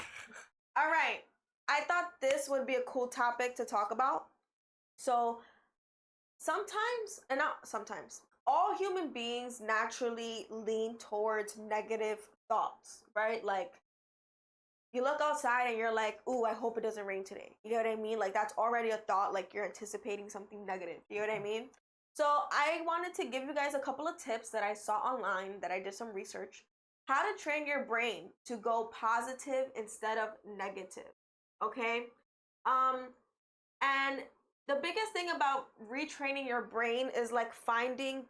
All right. I thought this would be a cool topic to talk about. So, sometimes, and not sometimes, all human beings naturally lean towards negative thoughts, right? Like, you look outside and you're like, ooh, I hope it doesn't rain today. You know what I mean? Like, that's already a thought, like you're anticipating something negative. You know what I mean? So I wanted to give you guys a couple of tips that I saw online, that I did some research, how to train your brain to go positive instead of negative. Okay? And the biggest thing about retraining your brain is like finding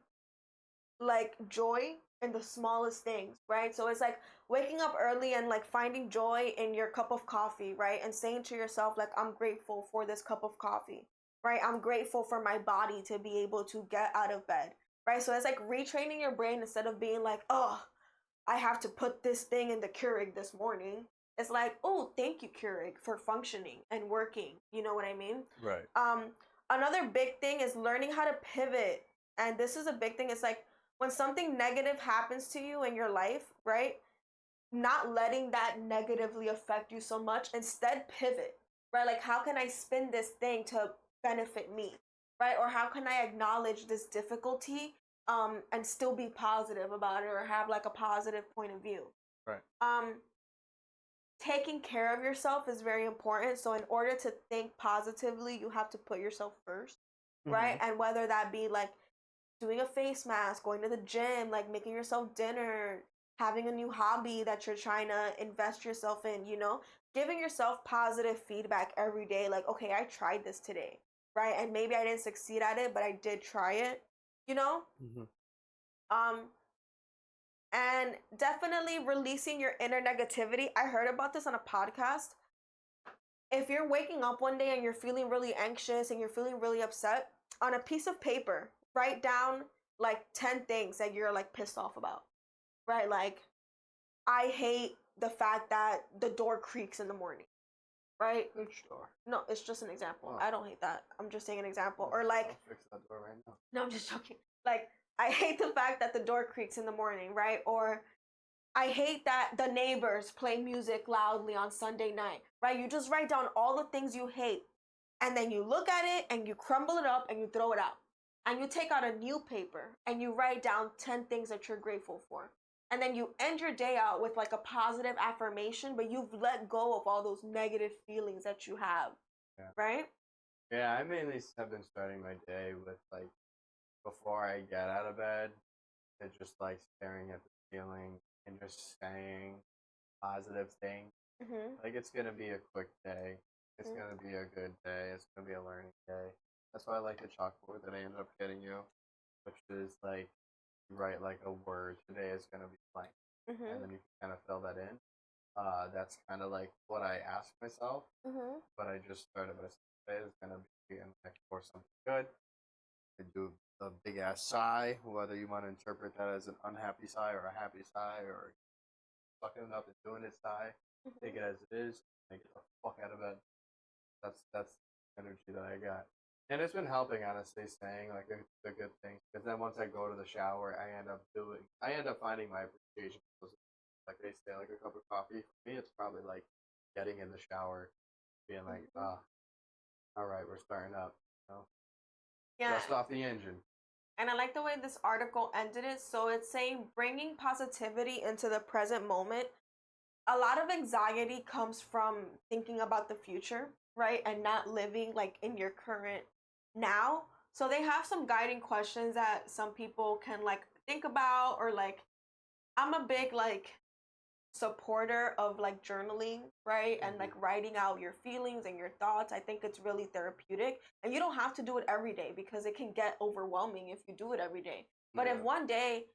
like joy in the smallest things, right? So it's like waking up early and like finding joy in your cup of coffee, right? And saying to yourself, like, I'm grateful for this cup of coffee, right? I'm grateful for my body to be able to get out of bed, right? So it's like retraining your brain instead of being like, oh, I have to put this thing in the Keurig this morning. It's like, oh, thank you, Keurig, for functioning and working. You know what I mean? Right. Another big thing is learning how to pivot. And this is a big thing. It's like when something negative happens to you in your life, right? Not letting that negatively affect you so much. Instead, pivot, right? Like, how can I spin this thing to benefit me, right? Or how can I acknowledge this difficulty and still be positive about it, or have like a positive point of view. Right. Taking care of yourself is very important. So in order to think positively, you have to put yourself 1st, right? And whether that be like doing a face mask, going to the gym, like making yourself dinner, having a new hobby that you're trying to invest yourself in, you know, giving yourself positive feedback every day. Like, okay, I tried this today, right? And maybe I didn't succeed at it, but I did try it, you know? And definitely releasing your inner negativity. I heard about this on a podcast. If you're waking up one day and you're feeling really anxious and you're feeling really upset, on a piece of paper, write down like 10 things that you're like pissed off about, right? Like, I hate the fact that the door creaks in the morning, right? Which door? No, it's just an example. Oh. I don't hate that. I'm just saying an example. Or like, I'll fix that door right now. no, I'm just joking. Like, I hate the fact that the door creaks in the morning, right? Or I hate that the neighbors play music loudly on Sunday night, right? You just write down all the things you hate, and then you look at it and you crumble it up and you throw it out. And you take out a new paper and you write down 10 things that you're grateful for. And then you end your day out with like a positive affirmation, but you've let go of all those negative feelings that you have, right? Yeah, I mainly have been starting my day with like, before I get out of bed, and just like staring at the ceiling and just saying positive things. Like, it's gonna be a quick day. It's gonna be a good day. It's gonna be a learning day. That's why I like the chalkboard that I ended up getting you, which is like, you write like a word. Today is gonna be blank, and then you can kind of fill that in. That's kind of like what I asked myself, but I just started with today is gonna be for something good. I do a big ass sigh, whether you want to interpret that as an unhappy sigh or a happy sigh or fucking it up and doing it sigh. Take it as it is. Make it the fuck out of bed. That's the energy that I got, and it's been helping, honestly, saying like the good things. Because then once I go to the shower, I end up finding my appreciation. Like they say, like a cup of coffee for me, it's probably like getting in the shower, being like, all right, we're starting up. You know? Yeah. Dust off the engine. And I like the way this article ended it. So it's saying bringing positivity into the present moment. A lot of anxiety comes from thinking about the future, right? And not living like in your current now. So they have some guiding questions that some people can like think about, or like, I'm a big like supporter of like journaling, right? And like writing out your feelings and your thoughts. I think it's really therapeutic. And you don't have to do it every day, because it can get overwhelming if you do it every day. But if one day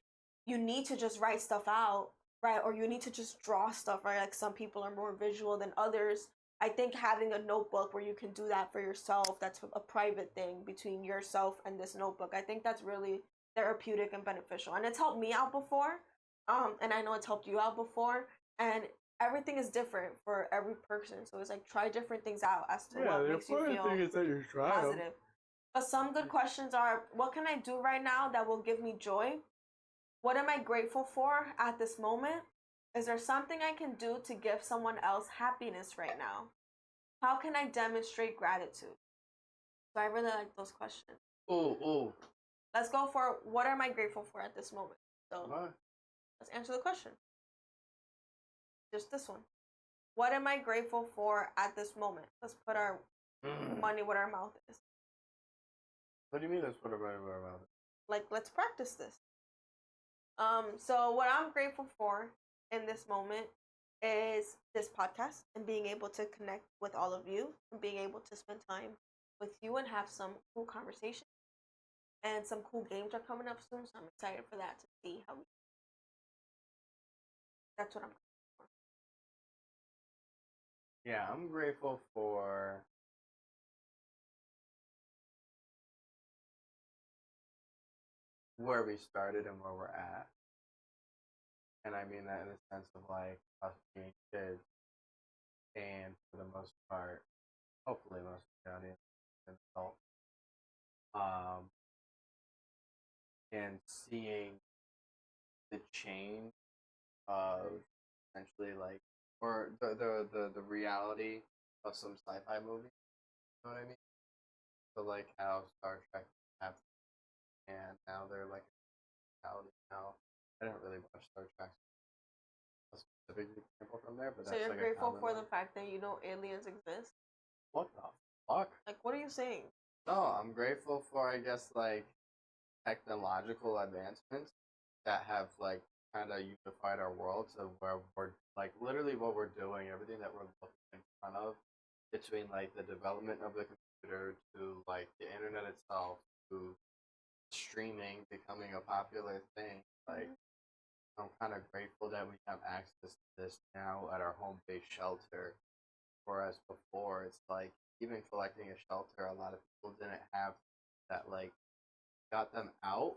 you need to just write stuff out, right? Or you need to just draw stuff, right? Like, some people are more visual than others. I think having a notebook where you can do that for yourself, that's a private thing between yourself and this notebook. I think that's really therapeutic and beneficial. And it's helped me out before. And I know it's helped you out before. And everything is different for every person. So it's like, try different things out as to what makes you feel positive. But some good questions are, what can I do right now that will give me joy? What am I grateful for at this moment? Is there something I can do to give someone else happiness right now? How can I demonstrate gratitude? So I really like those questions. Ooh. Let's go for what am I grateful for at this moment? So What? let's answer the question. Just this one. What am I grateful for at this moment? Let's put our money where our mouth is. What do you mean? Let's put a money where our mouth is? Like, let's practice this. So what I'm grateful for in this moment is this podcast and being able to connect with all of you and being able to spend time with you and have some cool conversations. And some cool games are coming up soon, so I'm excited for that to see how we. That's what I'm grateful for. Yeah, I'm grateful for where we started and where we're at. And I mean that in the sense of like us being kids and for the most part, hopefully most of the audience is an adult. And seeing the change of essentially like or the reality of some sci-fi movies. You know what I mean? So like how Star Trek have and now they're like reality now. I didn't really watch Star Trek. A specific example from there, but So that's you're like grateful a for common the fact that you know aliens exist? one. What the fuck? Like, what are you saying? No, I'm grateful for I guess like technological advancements that have like kind of unified our world to where we're like literally what we're doing, everything that we're looking in front of, between like the development of the computer to like the internet itself to streaming becoming a popular thing. Like I'm kind of grateful that we have access to this now at our home based shelter. Whereas before, it's like even collecting a shelter, a lot of people didn't have that like got them out,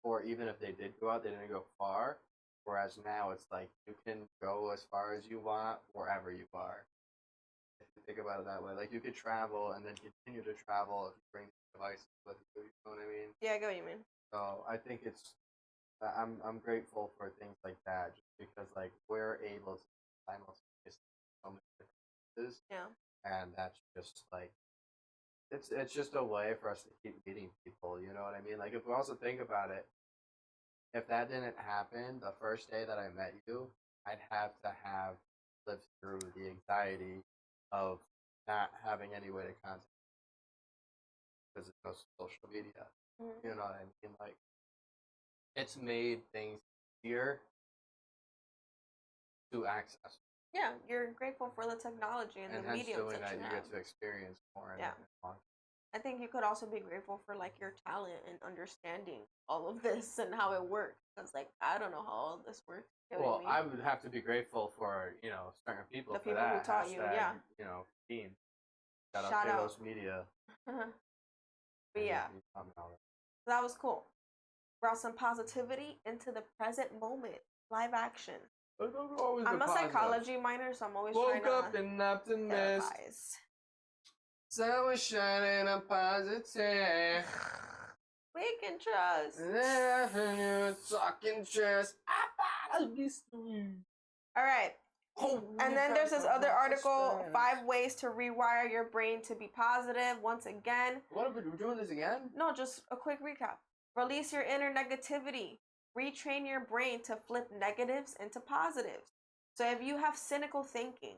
or even if they did go out, they didn't go far. Whereas now it's like you can go as far as you want wherever you are. If you think about it that way, like you could travel and then continue to travel if you bring devices with you. You know what I mean? Yeah, I get what you mean. So I think I'm grateful for things like that, just because like we're able to simultaneously do so many different things, Yeah. and that's just like it's just a way for us to keep meeting people. You know what I mean? Like if we also think about it, if that didn't happen the first day that I met you, I'd have to have lived through the anxiety of not having any way to contact because there's no social media. You know what I mean? Like it's made things easier to access. Yeah, you're grateful for the technology and the hence mediums doing that that, you you have. get to experience more. Yeah. I think you could also be grateful for like your talent and understanding all of this and how it works. Because like I don't know how all this works. You know Well, what I I mean? would have to be grateful for certain people The for people that. who taught you, Hashtag, yeah. Team. Shout out Shout out. Kalos Media. But yeah, He's talking about it. that was cool. Brought some positivity into the present moment. Live action. I'm a psychology minor, so I'm always Woke trying up to an optimist. theorize. Sun was shining, I'm positive. We can trust. Avenue, talking trust. I bought a mystery. All right. And then there's this other article, 5 ways to rewire your brain to be positive. Once again, What are we doing this again? no, just a quick recap. Release your inner negativity. Retrain your brain to flip negatives into positives. So if you have cynical thinking,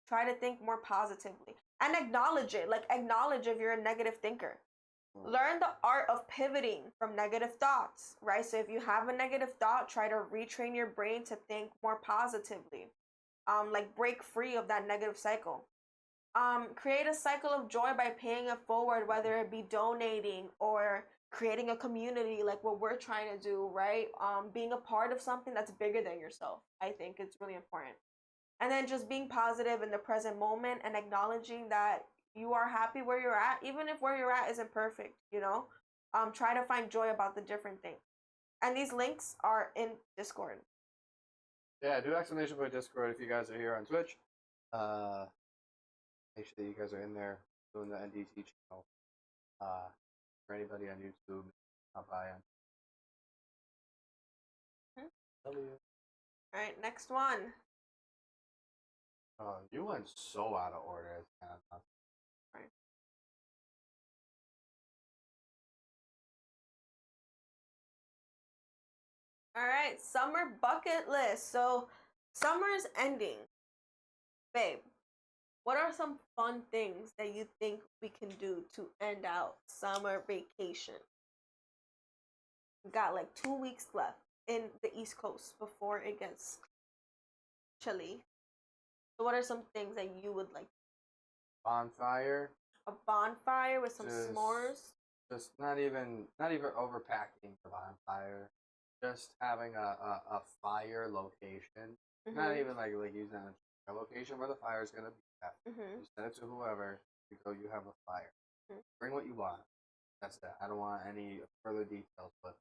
try to think more positively and acknowledge it. Like acknowledge if you're a negative thinker. Learn the art of pivoting from negative thoughts, right? So if you have a negative thought, try to retrain your brain to think more positively. Like break free of that negative cycle. Create a cycle of joy by paying it forward, whether it be donating or creating a community like what we're trying to do, right? Being a part of something that's bigger than yourself. I think it's really important. And then just being positive in the present moment and acknowledging that you are happy where you're at, even if where you're at isn't perfect, try to find joy about the different things. And these links are in Discord. Yeah, do exclamation point Discord if you guys are here on Twitch. Make sure that you guys are in there doing the NDT channel. For anybody on YouTube, stop by and All right, next one. you went so out of order. It's kind of All right, summer bucket list. So, summer's ending. Babe, what are some fun things that you think we can do to end out summer vacation? We got like 2 weeks left in the East Coast before it gets chilly. So, what are some things that you would like? Bonfire. A bonfire with some Just- s'mores. Just not even overpacking the bonfire. Just having a fire location. Not even like using a location where the fire is gonna be at. You send it to whoever. You go. You have a fire. Bring what you want. That's it. I don't want any further details, but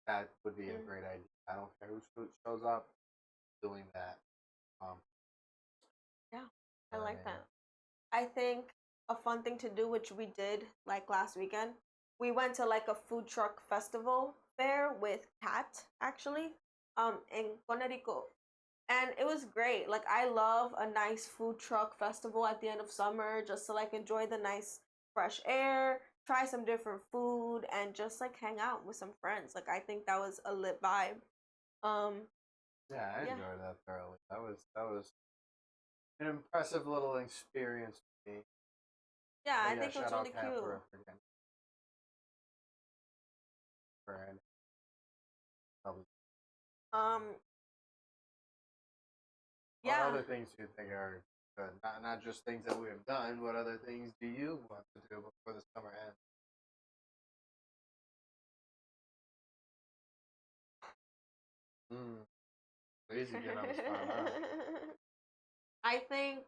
that would be a great idea. I don't care who shows up doing that. Yeah, I like that. I think a fun thing to do, which we did like last weekend, we went to like a food truck festival fair with Kat actually, in Conerico. And it was great. Like I love a nice food truck festival at the end of summer just to like enjoy the nice fresh air, try some different food, and just like hang out with some friends. Like I think that was a lit vibe. Yeah, I enjoyed that thoroughly. That was an impressive little experience for me. Yeah, But I think it was shout out really Kat cute. for probably. Um, What yeah. other things do you think are good? Not just things that we have done. What other things do you want to do before the summer ends? Easy getting on the spot, huh? I think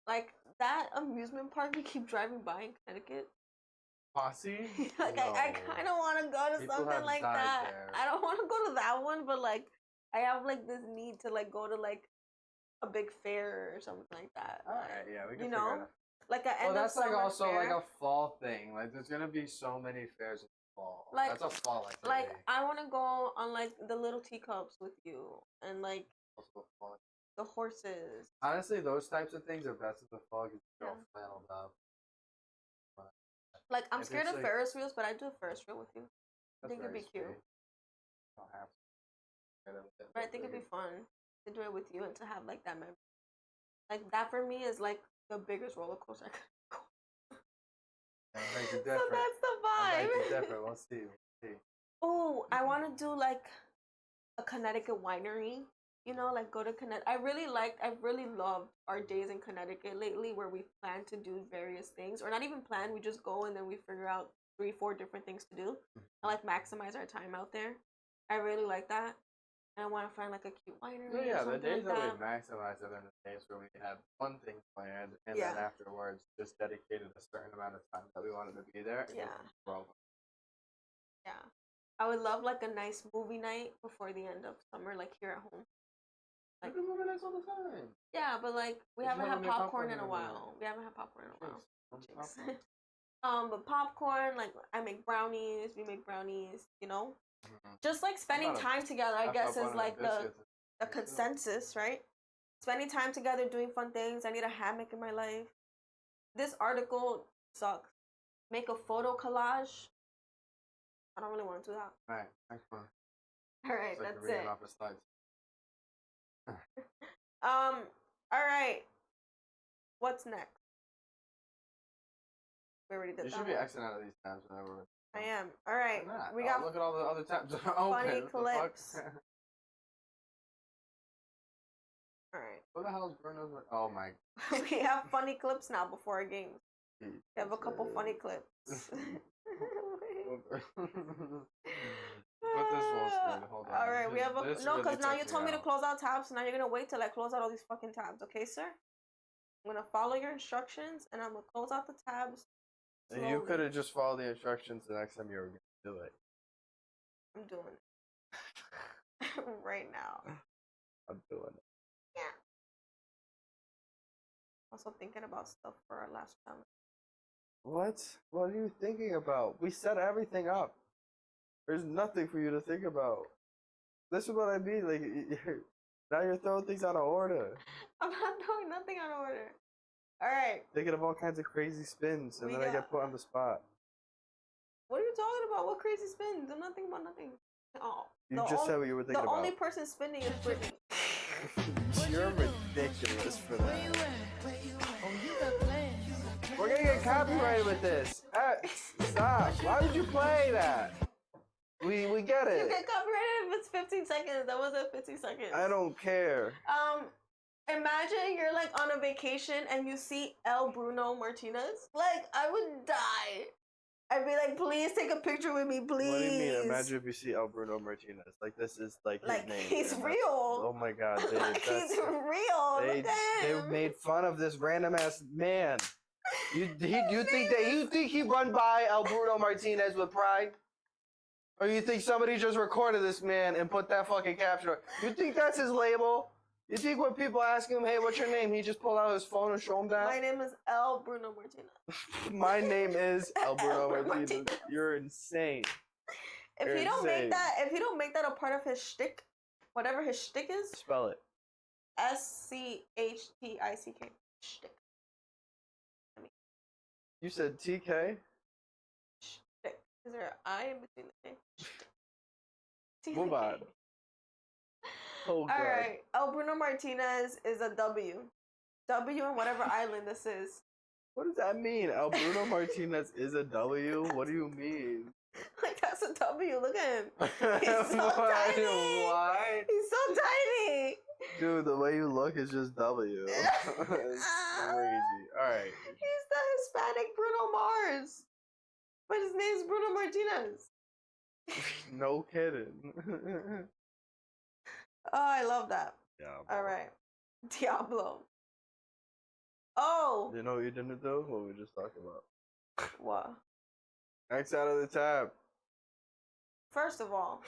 like that amusement park we keep driving by in Connecticut. Posse? Like No. I kind of want to go to People something have like died that. there. I don't want to go to that one, but like I have like this need to like go to like a big fair or something like that. All right, yeah, we can You figure know, it out. like an Well, end that's of like summer also fair. like a fall thing. Like, there's gonna be so many fairs in the fall. Like- That's a fall activity. Like I want to go on like the little teacups with you and like Also a fall. the horses. Honestly, those types of things are best in the fall because you're all Yeah. flanneled up. Like I'm If scared it's, of like- Ferris wheels, but I do a Ferris wheel with you. I That's think it'd very be cute. sweet. Don't have to. But I think it'd be fun to do it with you and to have like that memory. Like that for me is like the biggest roller coaster I could go. That makes it So different. that's the That makes it vibe. different. We'll see. We'll see. Oh, I want to do like a Connecticut winery. You know, like go to Connecticut. I've really loved our days in Connecticut lately where we plan to do various things. Or not even plan, we just go and then we figure out 3-4 different things to do. And like maximize our time out there. I really like that. And I want to find like a cute winery. So or yeah, the something days like that that. we maximize are the days where we have one thing planned and Yeah. then afterwards just dedicated a certain amount of time that we wanted to be there. And Yeah. Well, Yeah. I would love like a nice movie night before the end of summer, like here at home. I've been moving this all the time. Yeah, but like we But you haven't had haven't made popcorn popcorn in a in a while. We haven't had popcorn in a while. Jeez. Jinx. But popcorn, like I make brownies, we make brownies, you know? Just like spending not a- time together, I I've guess, got is one of like the the biscuits. consensus, right? Spending time together doing fun things. I need a hammock in my life. This article sucks. Make a photo collage. I don't really want to do that. All right, next one. All right, It's like that's you're reading it. off the slides. All right. What's next? We already did You that should be one. exiting out of these tabs whenever. I am. All right. Why not? We Oh, got look at all the other tabs that are open. funny What the fuck? clips. All right. What the hell is Bruno's? Oh my. We have funny clips now before our games. Jesus. We have a couple funny clips. Put this full screen. Hold on. All right, we have This no, really because now you takes told me to out. close out tabs, so now you're gonna wait till I close out all these fucking tabs, okay, sir? I'm gonna follow your instructions, and I'm gonna close out the tabs. You slowly. could have just followed the instructions the next time you were going to do it. I'm doing it right now. I'm doing it. Yeah. Also thinking about stuff for our last challenge. What? What are you thinking about? We set everything up. There's nothing for you to think about. This is what I mean. Like, now you're throwing things out of order. I'm not doing nothing out of order. All right. Thinking of all kinds of crazy spins, and We then I got- get put on the spot. What are you talking about? What crazy spins? I'm not thinking about nothing. Oh, You just said what you were thinking the about. only person spinning is Britney. You're ridiculous for that. We're gonna get copyrighted with this. Stop. Why would you play that? We get You it. get copyrighted if it's 15 seconds. That wasn't 15 seconds. I don't care. Imagine you're like on a vacation and you see El Bruno Martinez. Like, I would die. I'd be like, please take a picture with me, please. What do you mean? Imagine if you see El Bruno Martinez. Like, this is like his name. He's man. real. Oh my god, dude. Like, he's real. They Look at they him. made fun of this random ass man. You think he run by El Bruno Martinez with pride? Or you think somebody just recorded this man and put that fucking caption on? You think that's his label? You think when people ask him, hey, what's your name? He just pulled out his phone and show him that? My name is El Bruno Martinez. My name is El Bruno El Bruno Martinez. Martinez. You're insane. If he don't make that a part of his shtick, whatever his shtick is, Spell it. SCHTICK. Shtick. You said TK? Shtick. Is there an I in between the name? Move on. Oh, God. Alright. El Bruno Martinez is a W. W in whatever island this is. What does that mean? El Bruno Martinez is a W? What do you mean? Like, that's a W. Look at him. He's so Why? tiny. Why? He's so tiny. Dude, the way you look is just W. It's crazy. Alright. He's the Hispanic Bruno Mars. But his name's Bruno Martinez. No kidding. Oh, I love that. Yeah. Alright. Diablo. Oh! You know what you didn't do? What we just talked about. What? X out of the tab. First of all,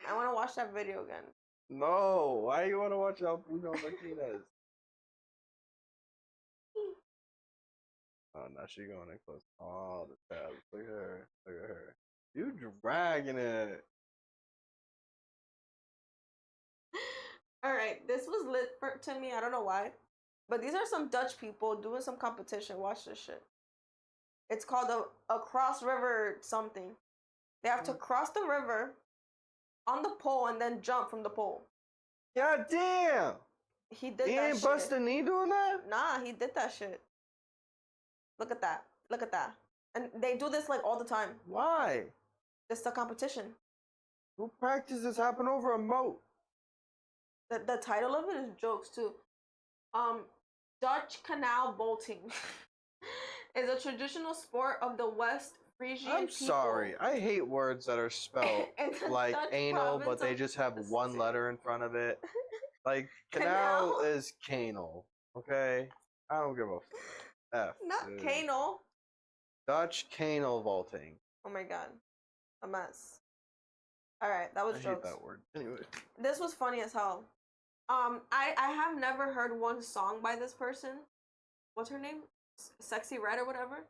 I want to watch that video again. No. Why you want to watch El Bruno Martinez? Oh, now she going in close. Oh, the tabs. Look at her. Look at her. You dragging it. Alright, this was lit to me. I don't know why. But these are some Dutch people doing some competition. Watch this shit. It's called a cross river something. They have to cross the river on the pole and then jump from the pole. God damn! He did He that ain't shit. bust a knee doing that? Nah, he did that shit. Look at that. Look at that. And they do this like all the time. Why? It's the competition. Who practices hopping over a moat? The title of it is jokes too. Dutch canal bolting is a traditional sport of the West Frisian I'm people. sorry. I hate words that are spelled in the like Dutch anal, but province they of just have one West- letter in front of it. Like, Canal. canal is canal. Okay? I don't give a F. Not dude. canal. Dutch canal vaulting. Oh my god. A mess. Alright, that was I hate jokes. that word. Anyway. This was funny as hell. I have never heard one song by this person. What's her name? Sexy Red or whatever.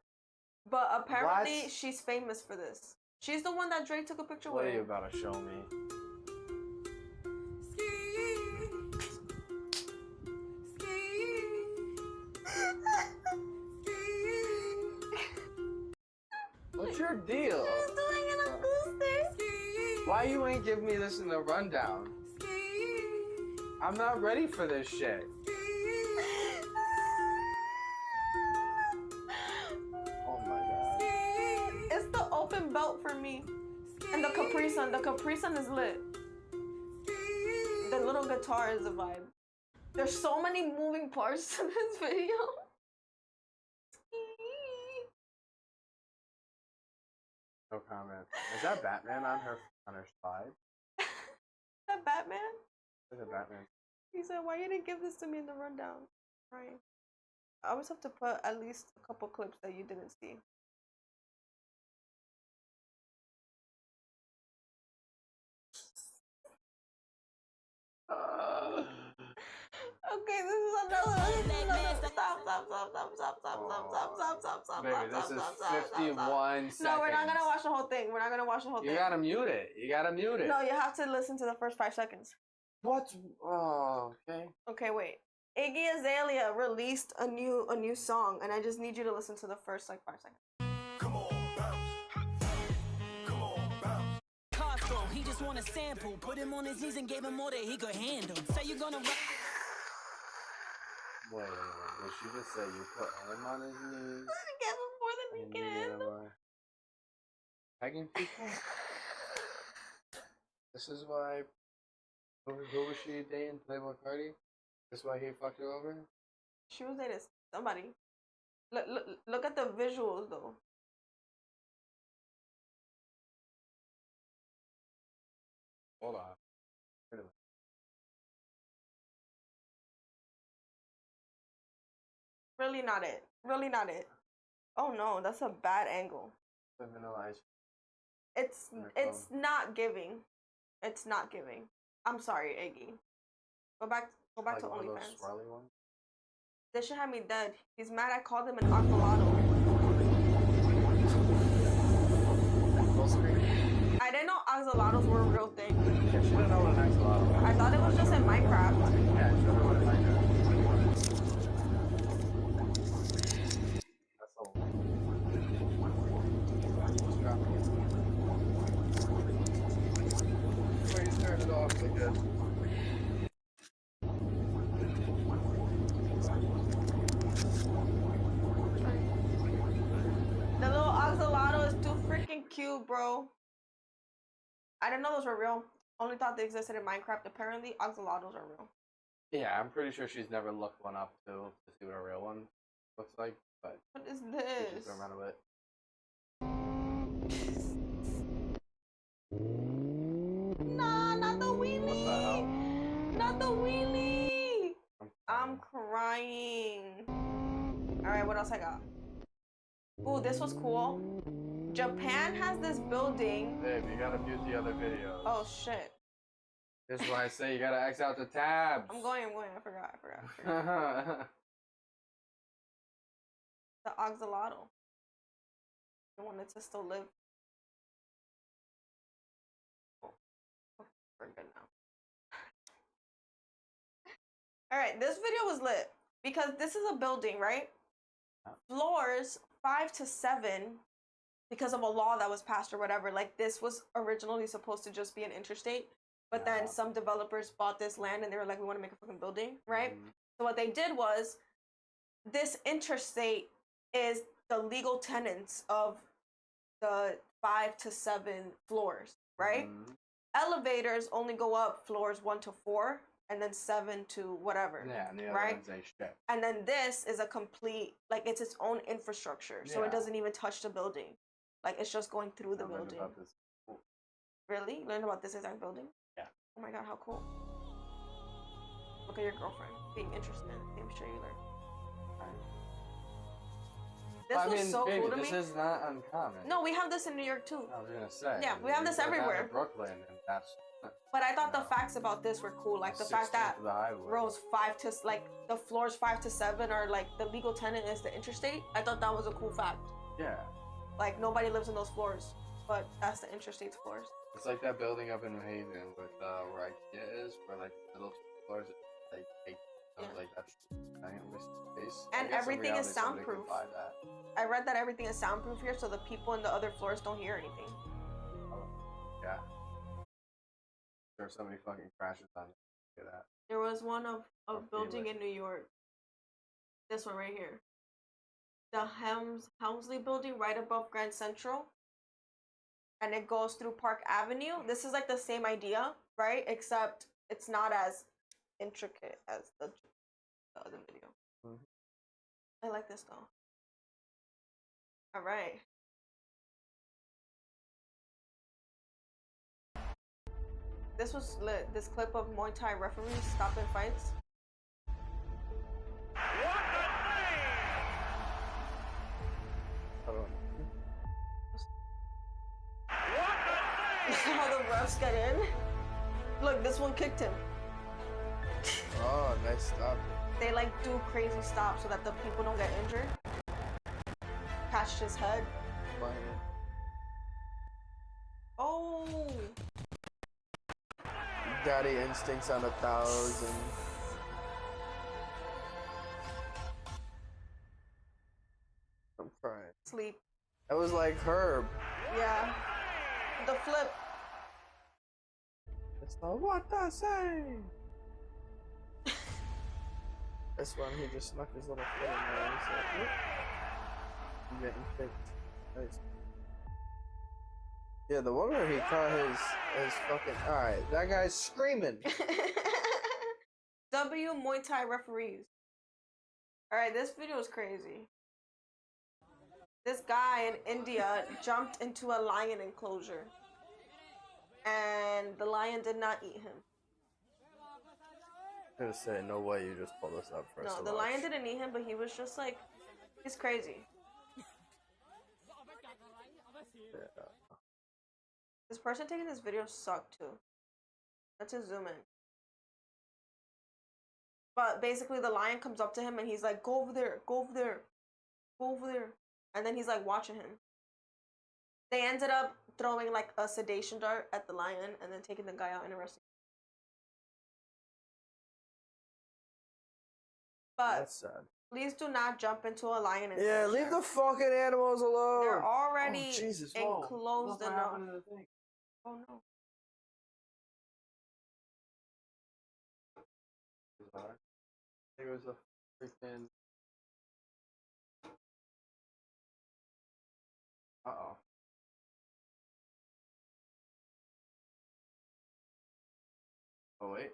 But apparently What? she's famous for this. She's the one that Drake took a picture What with. are you about to show me? What's your deal? She's doing an acoustic. Why you ain't give me this in the rundown? I'm not ready for this shit. Oh my god. It's the open belt for me. And the Capri Sun. The Capri Sun is lit. The little guitar is a vibe. There's so many moving parts to this video. No comment. Is that Batman on her slide? That Batman? Look at Batman. He said, why you didn't give this to me in the rundown? Right. I always have to put at least a couple clips that you didn't see. Okay, this is another. Stop. Baby, this is 51 seconds. No, we're not gonna watch the whole thing. We're not gonna watch the whole thing. You gotta mute it. You gotta mute it. No, you have to listen to the first 5 seconds. What? Oh, okay. Okay, wait. Iggy Azalea released a new song, and I just need you to listen to the first like 5 seconds. Come on, bounce. Come on, bounce. though. He just want a sample. Put him on his knees and gave him more than he could handle. Say you gonna run. Wait. Did she just say you put him on his knees? Give him more than he And can you handle. gonna pegging people? This is why. Who was she dating? Playboy Cardi? This is why he fucked her over? She was dating somebody. Look at the visuals though. Hold on. Wait a minute. Really not it. Really not it. Oh no, that's a bad angle. Vanilla ice. It's not giving. It's not giving. I'm sorry, Iggy. Go back Like to one of those OnlyFans. swirly ones? This should have me dead. He's mad I called him an oxalotl. Full screen? I didn't know oxalotls were a real thing. Yeah, she didn't know what an axolotl was. I thought it was just in Minecraft. Yeah, she doesn't know what a Minecraft is. That's all. Just drop it. Before you turn it off, like this. The little oxalotl is too freaking cute, bro. I didn't know those were real. Only thought they existed in Minecraft. Apparently, oxalotls are real. Yeah, I'm pretty sure she's never looked one up to see what a real one looks like, but What is she this? just don't run with it. Nah, not the wheelie. What the hell? Not the wheelie. I'm crying. All right, what else I got? Ooh, this was cool. Japan has this building. Babe, you gotta mute the other videos. Oh shit. This is why I say you gotta X out the tabs. I'm going. I forgot. The oxalotl. I wanted to still live. Oh, we're good now. All right, this video was lit because this is a building, right? Floors 5 to 7, because of a law that was passed or whatever. Like, this was originally supposed to just be an interstate, but then some developers bought this land and they were like, we want to make a fucking building, right? So what they did was, this interstate is the legal tenants of the 5 to 7 floors, right? Elevators only go up floors 1 to 4 and then 7 to whatever. Yeah, and the other right? ones, they shit. And then this is a complete, like, it's its own infrastructure, so it doesn't even touch the building. Like, it's just going through the building. About this. Really? You learned about this exact building? Yeah. Oh my god, how cool. Look at your girlfriend being interested. I'm sure you learned. This was so baby, cool to this me. is not uncommon. No, we have this in New York too. I was gonna say. Yeah, we have this go down to everywhere. Brooklyn, and that's. But I thought the facts about this were cool. Like the fact that 16th of the highway. rows 5 to, like, the floors 5 to 7 are like the legal tenant is the interstate. I thought that was a cool fact. Yeah. Like, nobody lives in those floors, but that's the interstate's floors. It's like that building up in New Haven with where IKEA is, where like the little floors, like like that's giant waste of space. And I guess in everything is reality, somebody could soundproof. buy that. I read that everything is soundproof here, so the people in the other floors don't hear anything. Yeah. Sure, somebody fucking crashes on it. Look at that. There was one of a I'll building feel it. in New York. This one right here. The Helmsley building right above Grand Central. And it goes through Park Avenue. This is like the same idea, right? Except it's not as intricate as the other video. I like this though. All right. This was lit. This clip of Muay Thai referees stopping fights. How the refs get in. Look, this one kicked him. Oh, nice stop. They like do crazy stops so that the people don't get injured. Catched his head. Oh. Daddy instincts on 1,000. I'm crying. Sleep. That was like Herb. Yeah. The flip. It's not what I say. This one, he just snuck his little foot in there. He's like, "Whoop." I'm getting kicked. Nice. Yeah, the one where he caught his fucking. Alright, that guy's screaming. W Muay Thai referees. Alright, this video is crazy. This guy in India jumped into a lion enclosure. And the lion did not eat him. I'm gonna say, no way you just pull this up for us No, to the watch. lion didn't eat him, but he was just like, he's crazy. Yeah. This person taking this video sucked too. Let's just zoom in. But basically the lion comes up to him and he's like, go over there, go over there, go over there. And then he's like watching him. They ended up throwing like a sedation dart at the lion and then taking the guy out and arresting him. But That's sad. please do not jump into a lion enclosure. Yeah, leave the fucking animals alone. They're already Oh, Jesus, whoa. enclosed What enough. happened to the thing? Oh no. I think it was a freaking. Uh-oh. Oh, wait.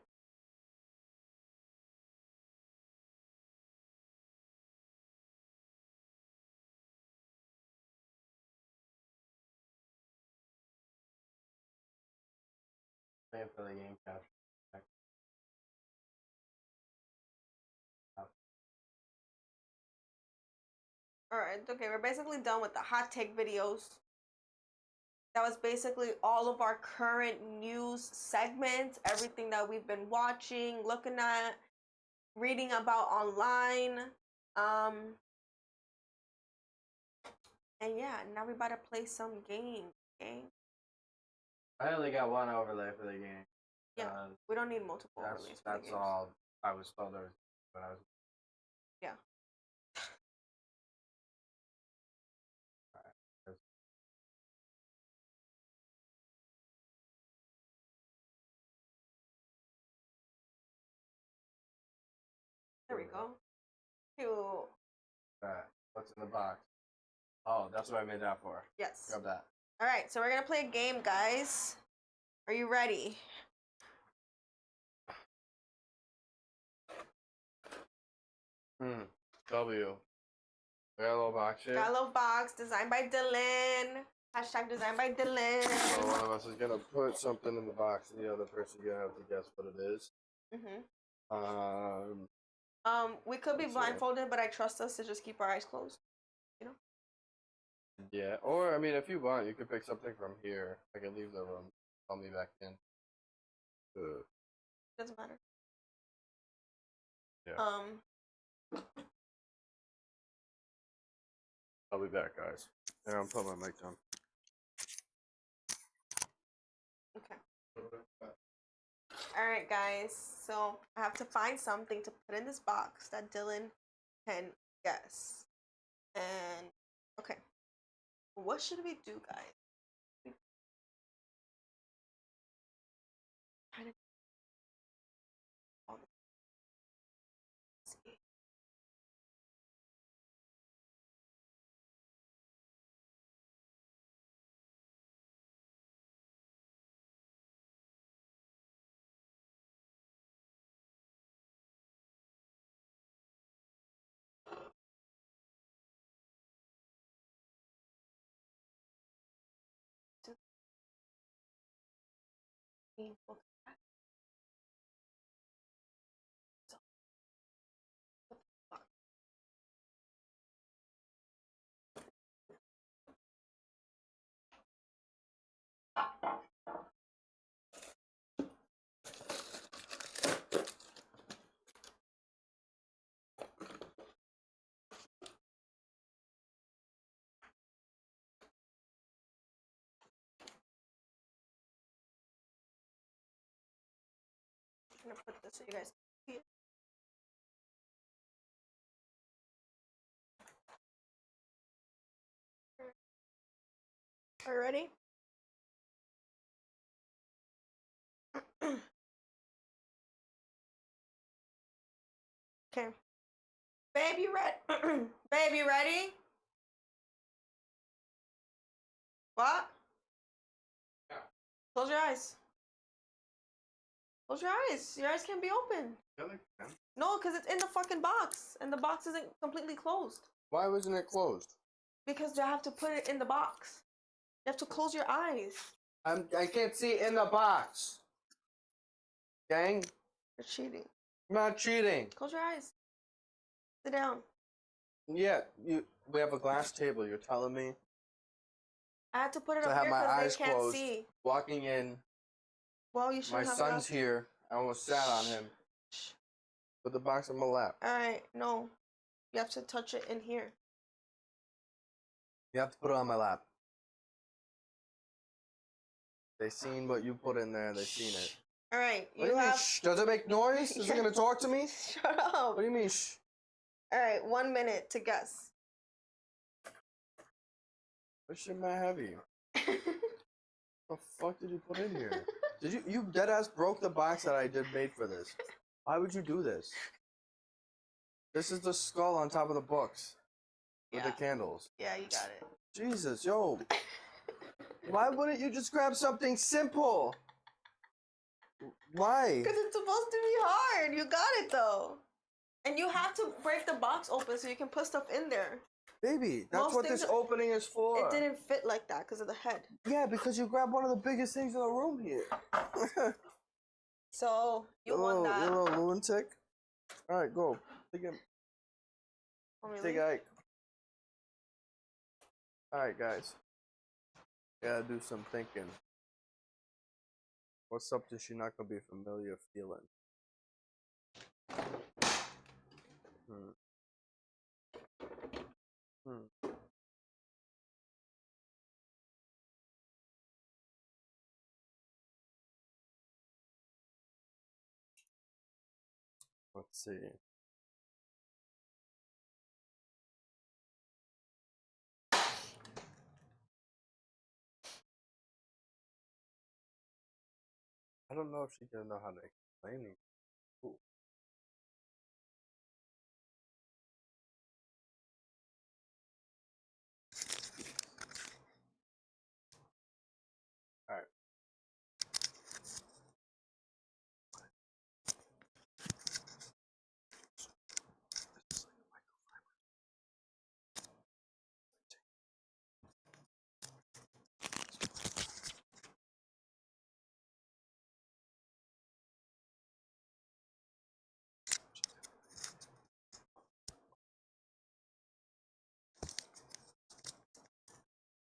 Waiting for the game capture. Alright, okay, we're basically done with the hot take videos. That was basically all of our current news segments, everything that we've been watching, looking at, reading about online. And yeah, now we about to play some games, okay? I only got one overlay for the game. Yeah, we don't need multiple overlays for the That's games. all I was told there was when I was. Yeah. There we go. Cute. Alright, what's in the box? Oh, that's what I made that for. Yes. Grab that. All right, so we're gonna play a game, guys. Are you ready? W. We got a little box here. Got a little box designed by Dylan. Hashtag designed by Dylan. So one of us is gonna put something in the box, and the other person gonna have to guess what it is. We could be Let's see. blindfolded, but I trust us to just keep our eyes closed. You know? Yeah, or I mean, if you want, you could pick something from here. I can leave the room. Call me back in. Doesn't matter. Yeah. I'll be back, guys. And I'm putting my mic down. Okay. All right, guys. So I have to find something to put in this box that Dylan can guess. And okay, what should we do, guys? Kind of. See. Meaningful. I'm gonna put this so you guys can see it. Are you ready? Okay. Babe, you ready? Babe, you ready? What? Yeah. Close your eyes. Close your eyes. Your eyes can't be open. Really? Yeah. No, because it's in the fucking box. And the box isn't completely closed. Why wasn't it closed? Because you have to put it in the box. You have to close your eyes. I can't see in the box. Gang, You're cheating. I'm not cheating. Close your eyes. Sit down. Yeah, we have a glass table. You're telling me I had to put it to up have here my eyes because they can't closed. see. Walking in, Well, you should my have son's here. I almost sat on him. Shh. Put the box on my lap. Alright, no. You have to touch it in here. You have to put it on my lap. They seen what you put in there. They seen it. Alright, What do you mean, have... shh? Does it make noise? Is it gonna talk to me? Shut up. What do you mean, shh? Alright, 1 minute to guess. This shit mad heavy. What the fuck did you put in here? Did you dead ass broke the box that I did made for this? Why would you do this? This is the skull on top of the books with the candles. Yeah, you got it. Jesus, yo. Why wouldn't you just grab something simple? Why? Because it's supposed to be hard. You got it though. And you have to break the box open so you can put stuff in there. Baby, that's Most what this things- opening is for. It didn't fit like that because of the head. Yeah, because you grabbed one of the biggest things in the room here. So you won that. You little lunatic. Alright, go. Take it. Oh, really? Take Ike. Alright, guys. Gotta do some thinking. What's something she's not gonna be familiar feeling? Let's see. I don't know if she's gonna know how to explain it. Ooh. Alright.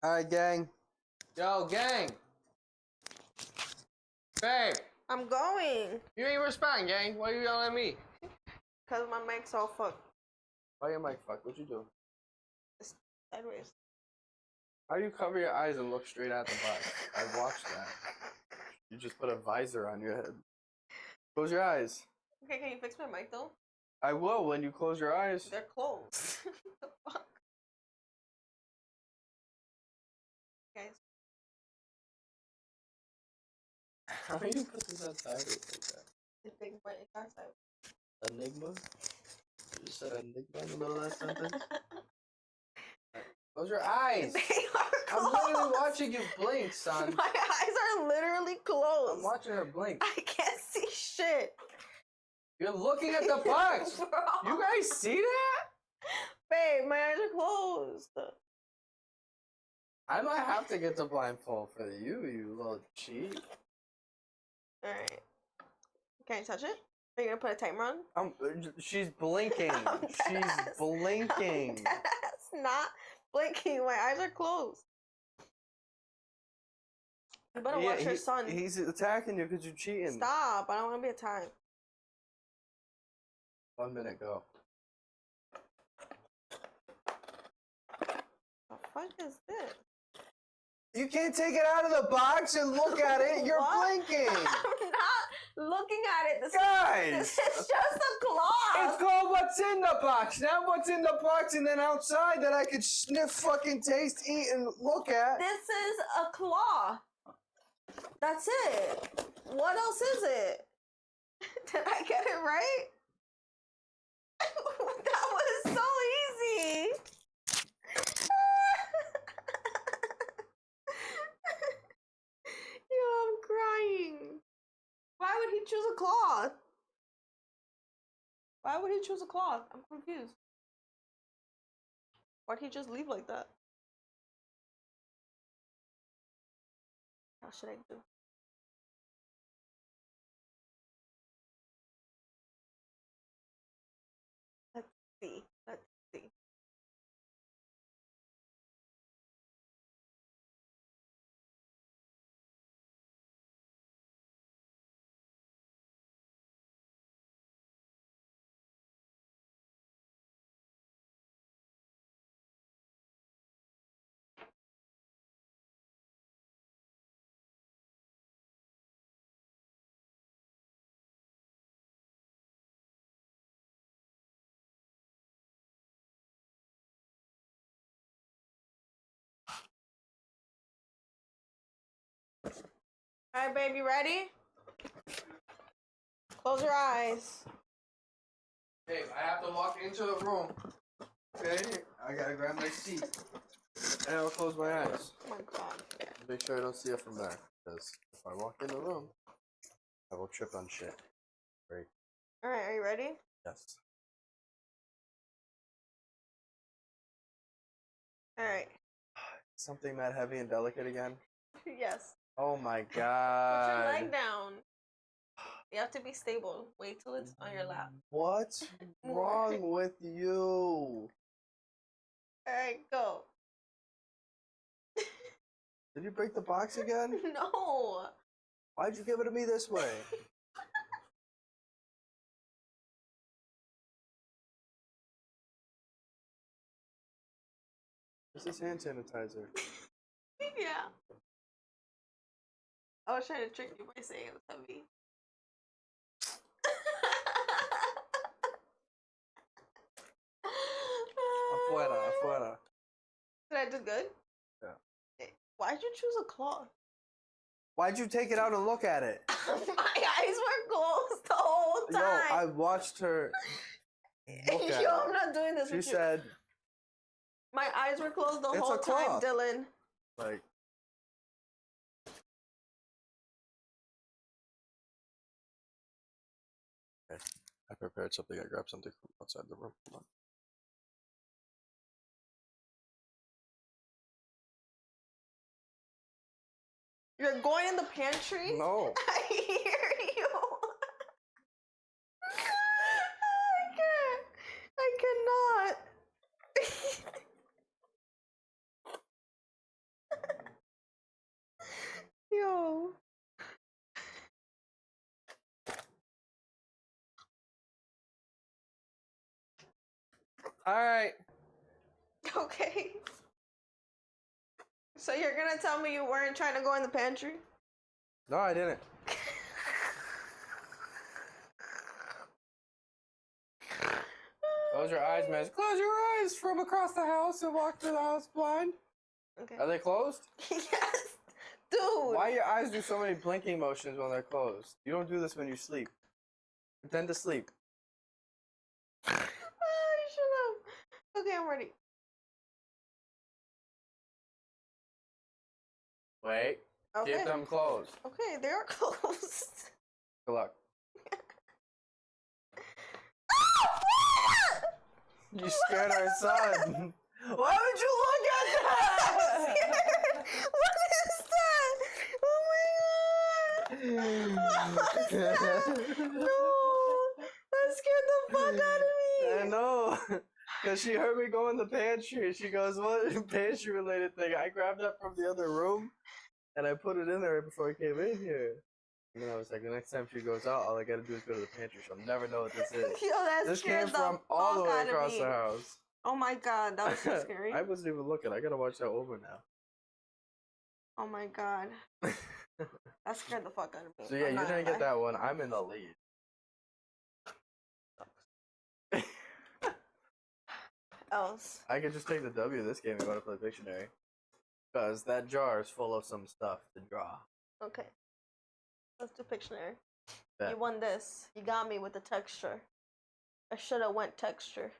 Alright, gang. Yo, gang. Babe. I'm going. You ain't respond, gang. Why you yelling at me? Because my mic's all fucked. Why your mic fuck? What you do? Sideways. How do you cover your eyes and look straight at the box? I watched that. You just put a visor on your head. Close your eyes. Okay, can you fix my mic though? I will when you close your eyes. They're closed. The fuck? Guys. How do you put this on sideways like that? I think my entire side. Enigma? You just said enigma in the middle of that sentence? Close your eyes! They are I'm closed. literally watching you blink, son. My eyes are literally closed. I'm watching her blink. I can't see shit. You're looking at the box! Bro. You guys see that? Babe, my eyes are closed. I might have to get the blindfold for you, you little cheat. Alright. Can I touch it? Are you gonna put a timer on? She's blinking. She's blinking. That's not blinking. My eyes are closed. You better watch your son. He's attacking you because you're cheating. Stop. I don't want to be attacked. 1 minute, go. The fuck is this? You can't take it out of the box and look at it. You're What? blinking. I'm not looking at it. This Guys! is just a cloth. It's called what's in the box. Not what's in the box and then outside that I could sniff, fucking taste, eat, and look at. This is a cloth. That's it. What else is it? Did I get it right? That was so easy. Yo, I'm crying. Why would he choose a cloth? Why would he choose a cloth? I'm confused. Why'd he just leave like that? How should I do? Let's see. Let's see. All right, babe, you ready? Close your eyes. Hey, I have to walk into the room. Okay, I gotta grab my seat. And I'll close my eyes. Oh my god. Make sure I don't see it from there. Because if I walk in the room, I will trip on shit. Right? Alright, are you ready? Yes. Alright. Something that heavy and delicate again? Yes. Oh my Put your god. leg down. You have to be stable. Wait till it's on your lap. What's wrong with you? Alright, go. Did you break the box again? No. Why'd you give it to me this way? This is hand sanitizer. Yeah. I was trying to trick you by saying it was heavy. Afuera. Did I do good? Yeah. Why'd you choose a cloth? Why'd you take it out and look at it? My eyes were closed the whole time. Yo, I watched her look at Yo, it. I'm not doing this She with you. said, My eyes were closed the It's whole a time, cloth. Dylan. like, Okay. I prepared something. I grabbed something from outside the room. Hold on. You're going in the pantry? no. I hear you. I cannot. Yo. Alright. Okay. So you're gonna tell me you weren't trying to go in the pantry? No, I didn't. Close your eyes, man. Close your eyes from across the house and walk to the house blind. Okay. Are they closed? Yes. Dude. Why your eyes do so many blinking motions when they're closed? You don't do this when you sleep. Pretend to sleep. Shut up. Okay, I'm ready. Wait. Okay. Keep them closed. Okay, they are closed. Good luck. You scared our son. Why would you look at that? What is that? Oh my god! No, that scared the fuck out of I me. know. Because she heard me go in the pantry. She goes, what pantry related thing? I grabbed that from the other room and I put it in there before I came in here. And then I was like, the next time she goes out, all I gotta do is go to the pantry. She'll never know what this is. Yo, that This scared came the from all the fuck way out of across me. the house. Oh my god, that was so scary. I wasn't even looking. I gotta watch that over now. Oh my god. That scared the fuck out of me. So yeah, I'm you not didn't gonna get that one. I'm in the lead. else. I could just take the W this game and go to play Pictionary. Because that jar is full of some stuff to draw. Okay. Let's do Pictionary. Bet. You won this. You got me with the texture. I should have went texture.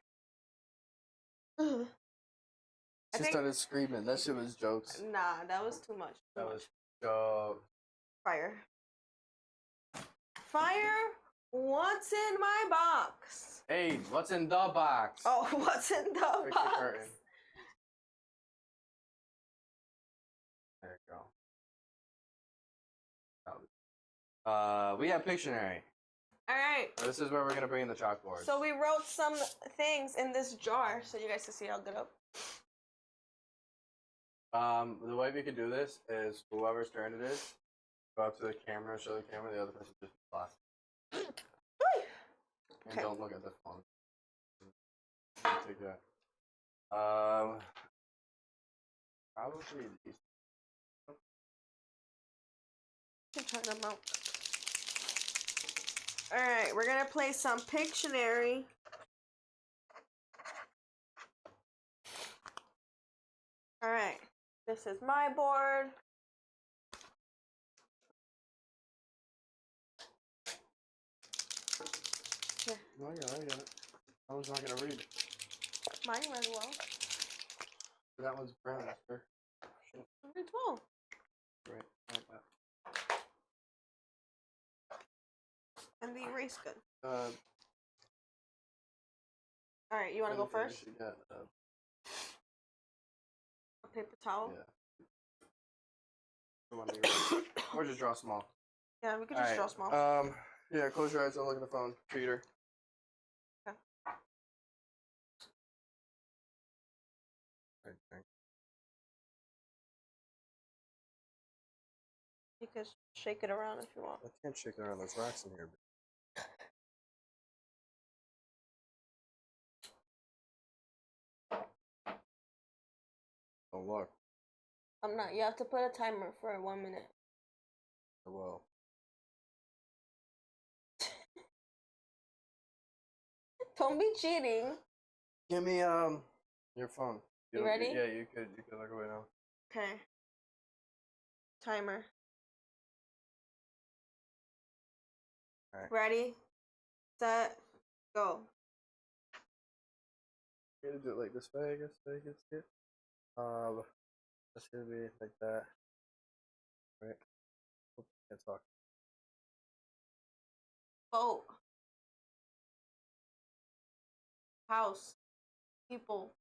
She started screaming. That shit was jokes. Nah, that was too much. That was jokes. Fire. Fire. What's in my box? Hey, what's in the box? Oh, what's in the Fix the box? curtain. There you go. We have Pictionary. All right. This is where we're gonna bring in the chalkboard. So we wrote some things in this jar, so you guys can see how good up. The way we could do this is whoever's turn it is, go up to the camera, show the camera, the other person just laugh. And Okay. don't look at the phone. Take that. Probably these. You can try them out. All right, we're gonna play some Pictionary. All right, this is my board. Here, Oh yeah, I got it. I was not gonna read it. mine read well. That one's brown, sir. Mine read well. Right. Like that. And the erase gun. Uh, All right, you want to go first? You got, A paper towel. yeah. The one that you- or just draw small. Yeah, we could just draw small. Yeah, close your eyes, don't look at the phone. Cheater. Okay. You could shake it around if you want. I can't shake it around. There's rocks in here. Oh, look. I'm not. You have to put a timer for 1 minute. I will. Don't be cheating. Give me your phone. You ready? Yeah, you could look away now. Okay. Timer. Alright. Ready, set, go. You gotta do it like this way, I guess, so you can see it. That's gonna be like that. Right. Oops, can't talk. Boat. House. People.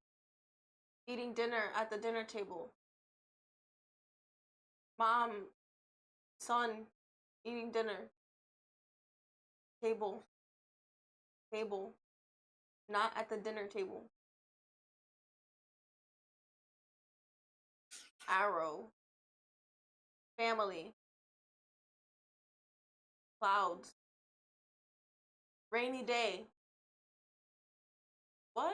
Eating dinner at the dinner table. Mom. Son. Eating dinner. Table. Table. Not at the dinner table. Arrow. Family. Clouds. Rainy day. What?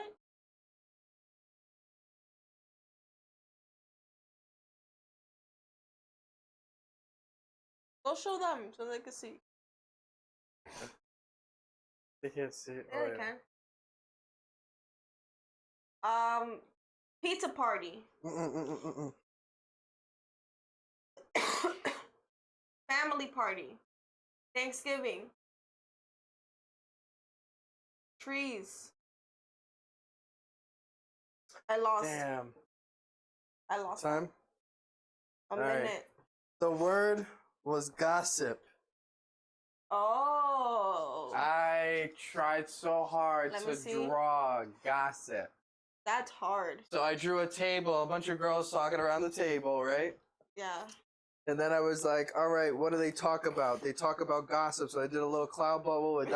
Go show them so they can see. They can't see it. Yeah, they can. Pizza party. Family party. Thanksgiving. Trees. I lost. Damn. I lost Time? a Alright. minute. The word was gossip. Oh. I tried so hard Let me to see. draw gossip. That's hard. So I drew a table, a bunch of girls talking around the table, right? Yeah. And then I was like, all right, what do they talk about? They talk about gossip. So I did a little cloud bubble with ...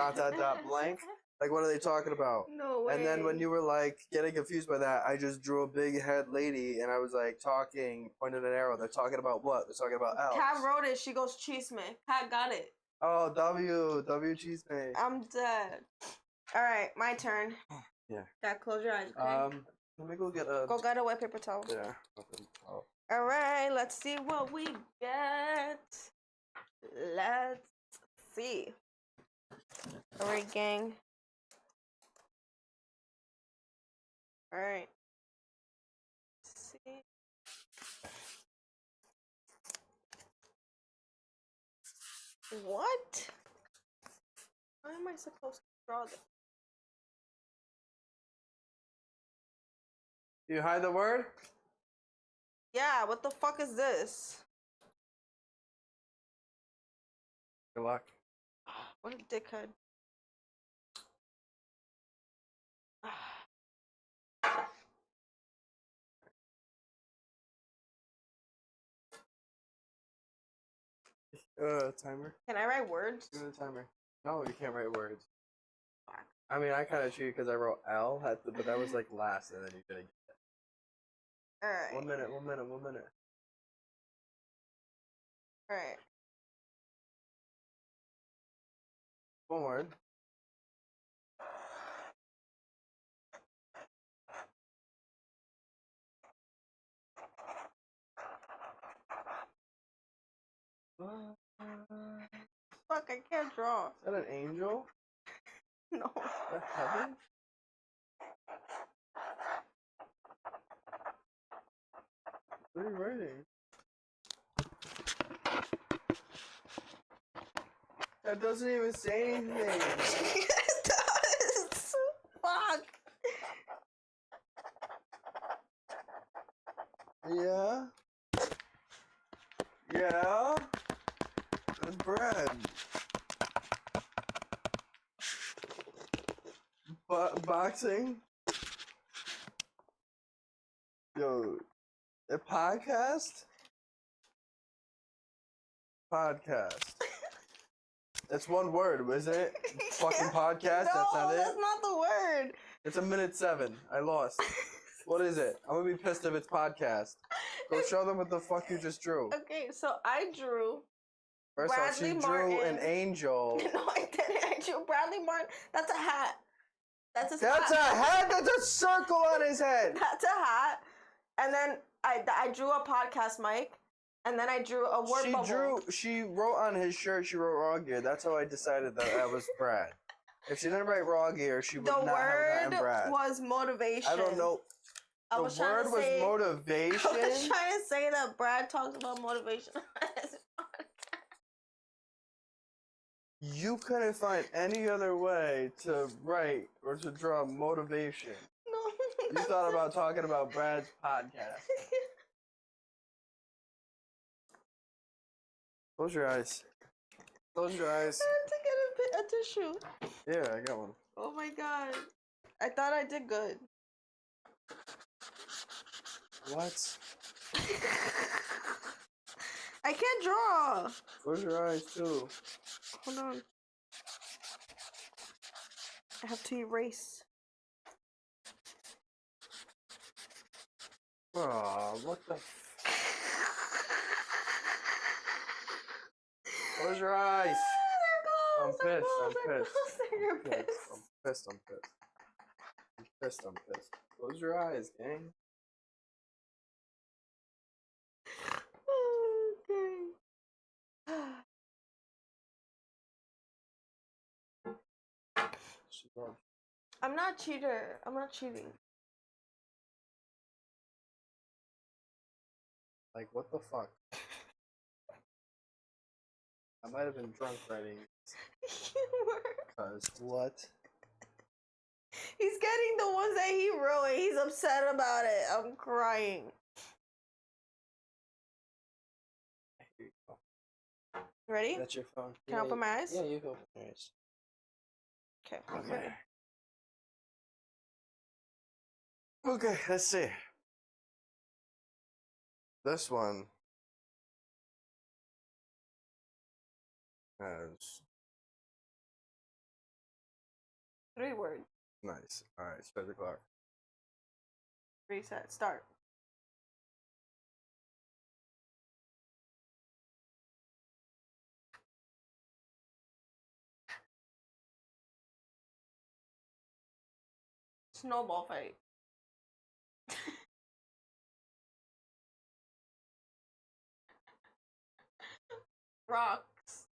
blank. Like, what are they talking about? No way. And then when you were like getting confused by that, I just drew a big head lady and I was like talking, pointed an arrow. They're talking about what? They're talking about elves. Kat wrote it. She goes, Cheeseman. Kat got it. Oh, W cheese man. I'm dead. All right, my turn. Yeah. Kat, close your eyes, okay? Let me go get a. Go get a wet paper towel. Yeah. Oh. All right, let's see what we get. Let's see. All right, gang. All right. Let's see. What? How am I supposed to draw this? You hide the word? Yeah, what the fuck is this? Good luck. What a dickhead. Timer. Can I write words? Give me the timer. No, you can't write words. I mean, I kind of cheated because I wrote L, but that was like last, and then you didn't get it. Alright. 1 minute, 1 minute, 1 minute. Alright. One word. Fuck, I can't draw. Is that an angel? No. Is that heaven? What are you writing? That doesn't even say anything. It does. Fuck. Yeah. Yeah. That's bread. Boxing. Yo, a podcast? Podcast. That's one word, isn't it? Fucking podcast? No, That's not it? that's not the word. It's a minute 7. I lost. What is it? I'm gonna be pissed if it's podcast. Go show them what the fuck you just drew. Okay, so I drew. First off, she Bradley drew an Martin. angel. No, I didn't. I drew Bradley Martin. That's a hat. That's his That's a hat? That's a circle on his head. That's a hat. And then I drew a podcast mic. And then I drew a word bubble. She wrote on his shirt, she wrote raw gear. That's how I decided that was Brad. If she didn't write raw gear, she would not have gotten Brad. The word was motivation. I don't know. The word was motivation? I was trying to say that Brad talks about motivation. You couldn't find any other way to write or to draw motivation. No. You thought about talking about Brad's podcast. Close your eyes. Close your eyes. I had to get a tissue. Yeah, I got one. Oh my god. I thought I did good. What? I can't draw. Close your eyes too. Hold on. I have to erase. Oh, what the Close your eyes. I'm pissed. I'm pissed. You're I'm pissed. I'm pissed. I'm pissed. I'm pissed. Close your eyes, gang. Okay. I'm not cheater. I'm not cheating. Like, what the fuck? I might have been drunk writing. You were. Cause what? He's getting the ones that he wrote and he's upset about it. I'm crying. Here you go. Ready? That's your phone. Can I open my eyes? Yeah, you can open your eyes. Okay. Okay. Okay, let's see. This one has 3 words. nice. All right, start the clock. Reset. Start. Snowball fight. Rocks.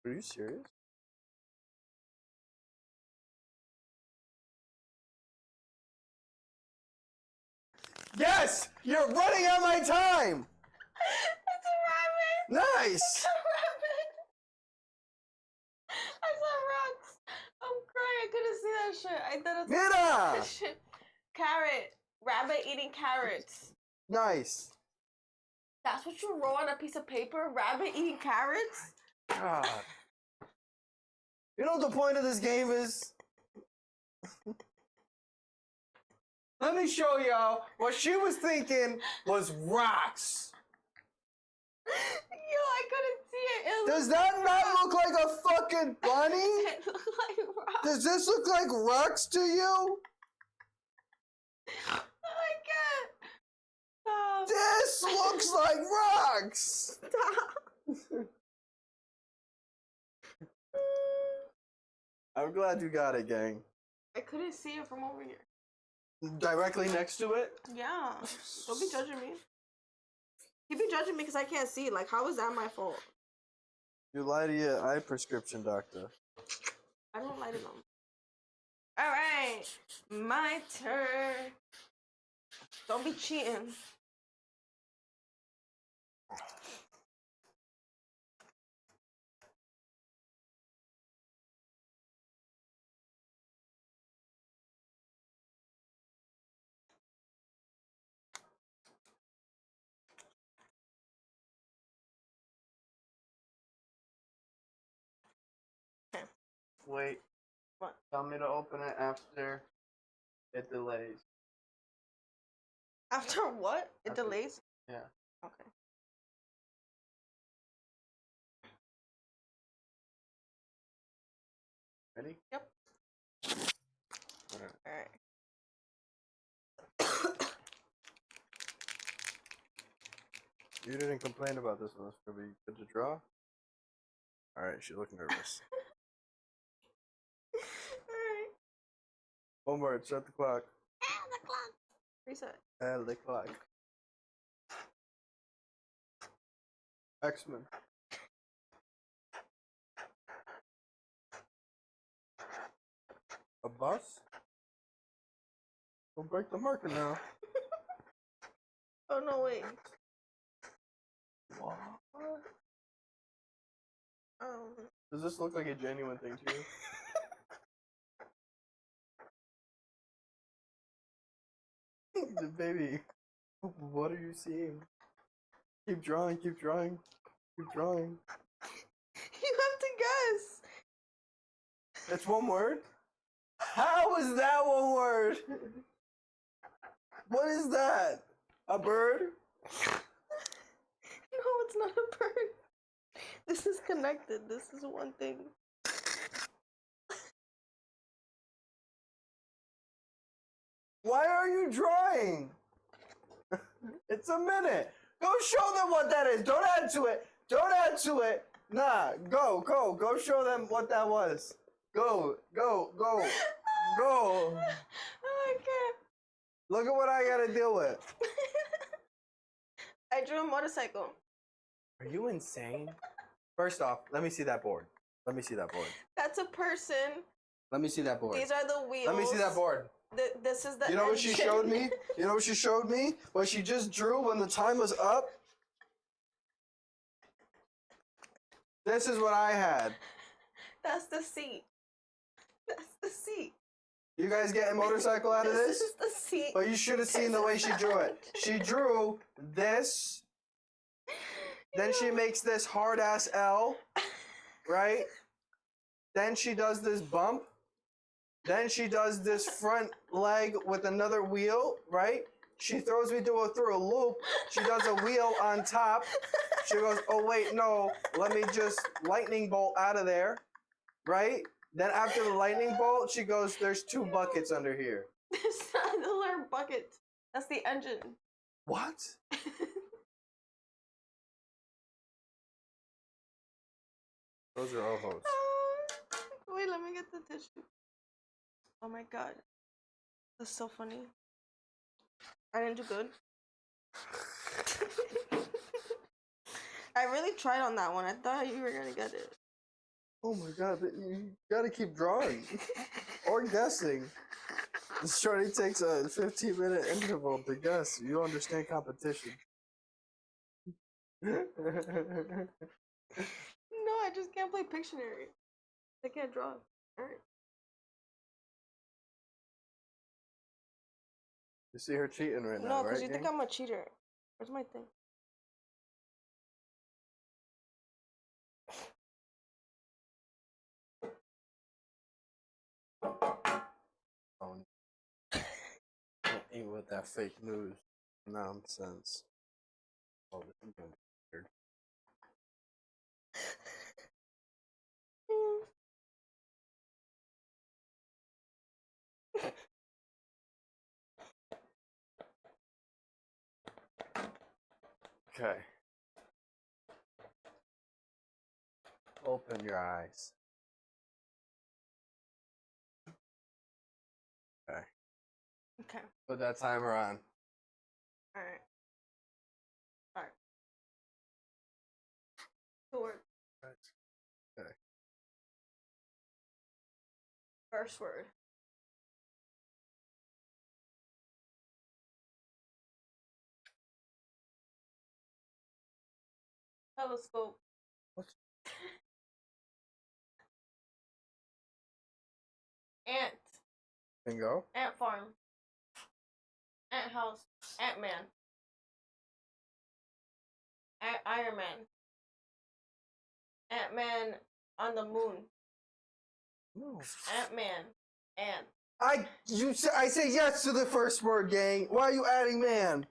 Are you serious? Yes! You're running out my time! It's a rabbit! Nice! It's a rabbit! that shit. I thought it was Mira! shit. Carrot. Rabbit eating carrots. Nice. That's what you wrote on a piece of paper? Rabbit eating carrots? God. You know what the point of this game is? Let me show y'all what she was thinking was rocks. Yo, I couldn't see it. It Does looked that like not rocks. look like a fucking bunny? It looked like rocks. Does this look like rocks to you? I can't. Stop. This looks like rocks. Stop. I'm glad you got it, gang. I couldn't see it from over here. Directly next to it? Yeah. Don't be judging me. You be judging me because I can't see. Like, how is that my fault? You lie to your eye prescription doctor. I don't lie to them. Alright. My turn. Don't be cheating. Wait. What? Tell me to open it after it delays. After what? It After- delays? Yeah. Okay. Ready? Yep. Alright. Alright. You didn't complain about this one. It's gonna be good to draw. Alright, she looked nervous. Alright. One word, set the clock. The clock. Reset. The clock. X-Men. A bus? Don't break the marker now. Oh no, wait. What? Um. Does this look like a genuine thing to you? Baby, what are you seeing? Keep drawing, keep drawing, keep drawing. You have to guess. It's one word? How is that one word? What is that? A bird? No, it's not a bird. This is connected. This is one thing. Why are you drawing? It's a minute. Go show them what that is. Don't add to it. Don't add to it. Nah, go. Go show them what that was. Go. Oh, I can't. Look at what I gotta deal with. I drew a motorcycle. Are you insane? First off, let me see that board. Let me see that board. That's a person. Let me see that board. These are the wheels. Let me see that board. This is the You know what she engine. showed me? You know what she showed me? What she just drew when the time was up? This is what I had. That's the seat. That's the seat. You guys getting motorcycle out of this? This is the seat. But you should have seen the way she drew it. She drew this. Then she makes this hard ass L, right? Then she does this bump. Then she does this front leg with another wheel, right? She throws me through a loop. She does a wheel on top. She goes, oh wait, no, let me just lightning bolt out of there, right? Then after the lightning bolt, she goes, there's 2 buckets under here. It's not the little bucket. That's the engine. What? Those are Ojos. Wait, let me get the tissue. Oh my god. That's so funny. I didn't do good. I really tried on that one. I thought you were gonna get it. Oh my god, but you gotta keep drawing. Or guessing. This shorty takes a 15-minute interval to guess. You don't understand competition. No, I just can't play Pictionary. I can't draw. Alright. You see her cheating right No, now, because right? you think gang? I'm a cheater. Where's my thing? Don't eat with that fake news nonsense. Oh, this is gonna be weird. Okay. Open your eyes. Okay. Okay. Put that timer on. All right. All right. Two words. Okay. First word. Telescope. What? Ant. Bingo. Ant farm. Ant house. Ant man. Iron Man. Ant Man on the moon. No. Ant Man. Ant. I say yes to the first word, gang. Why are you adding man?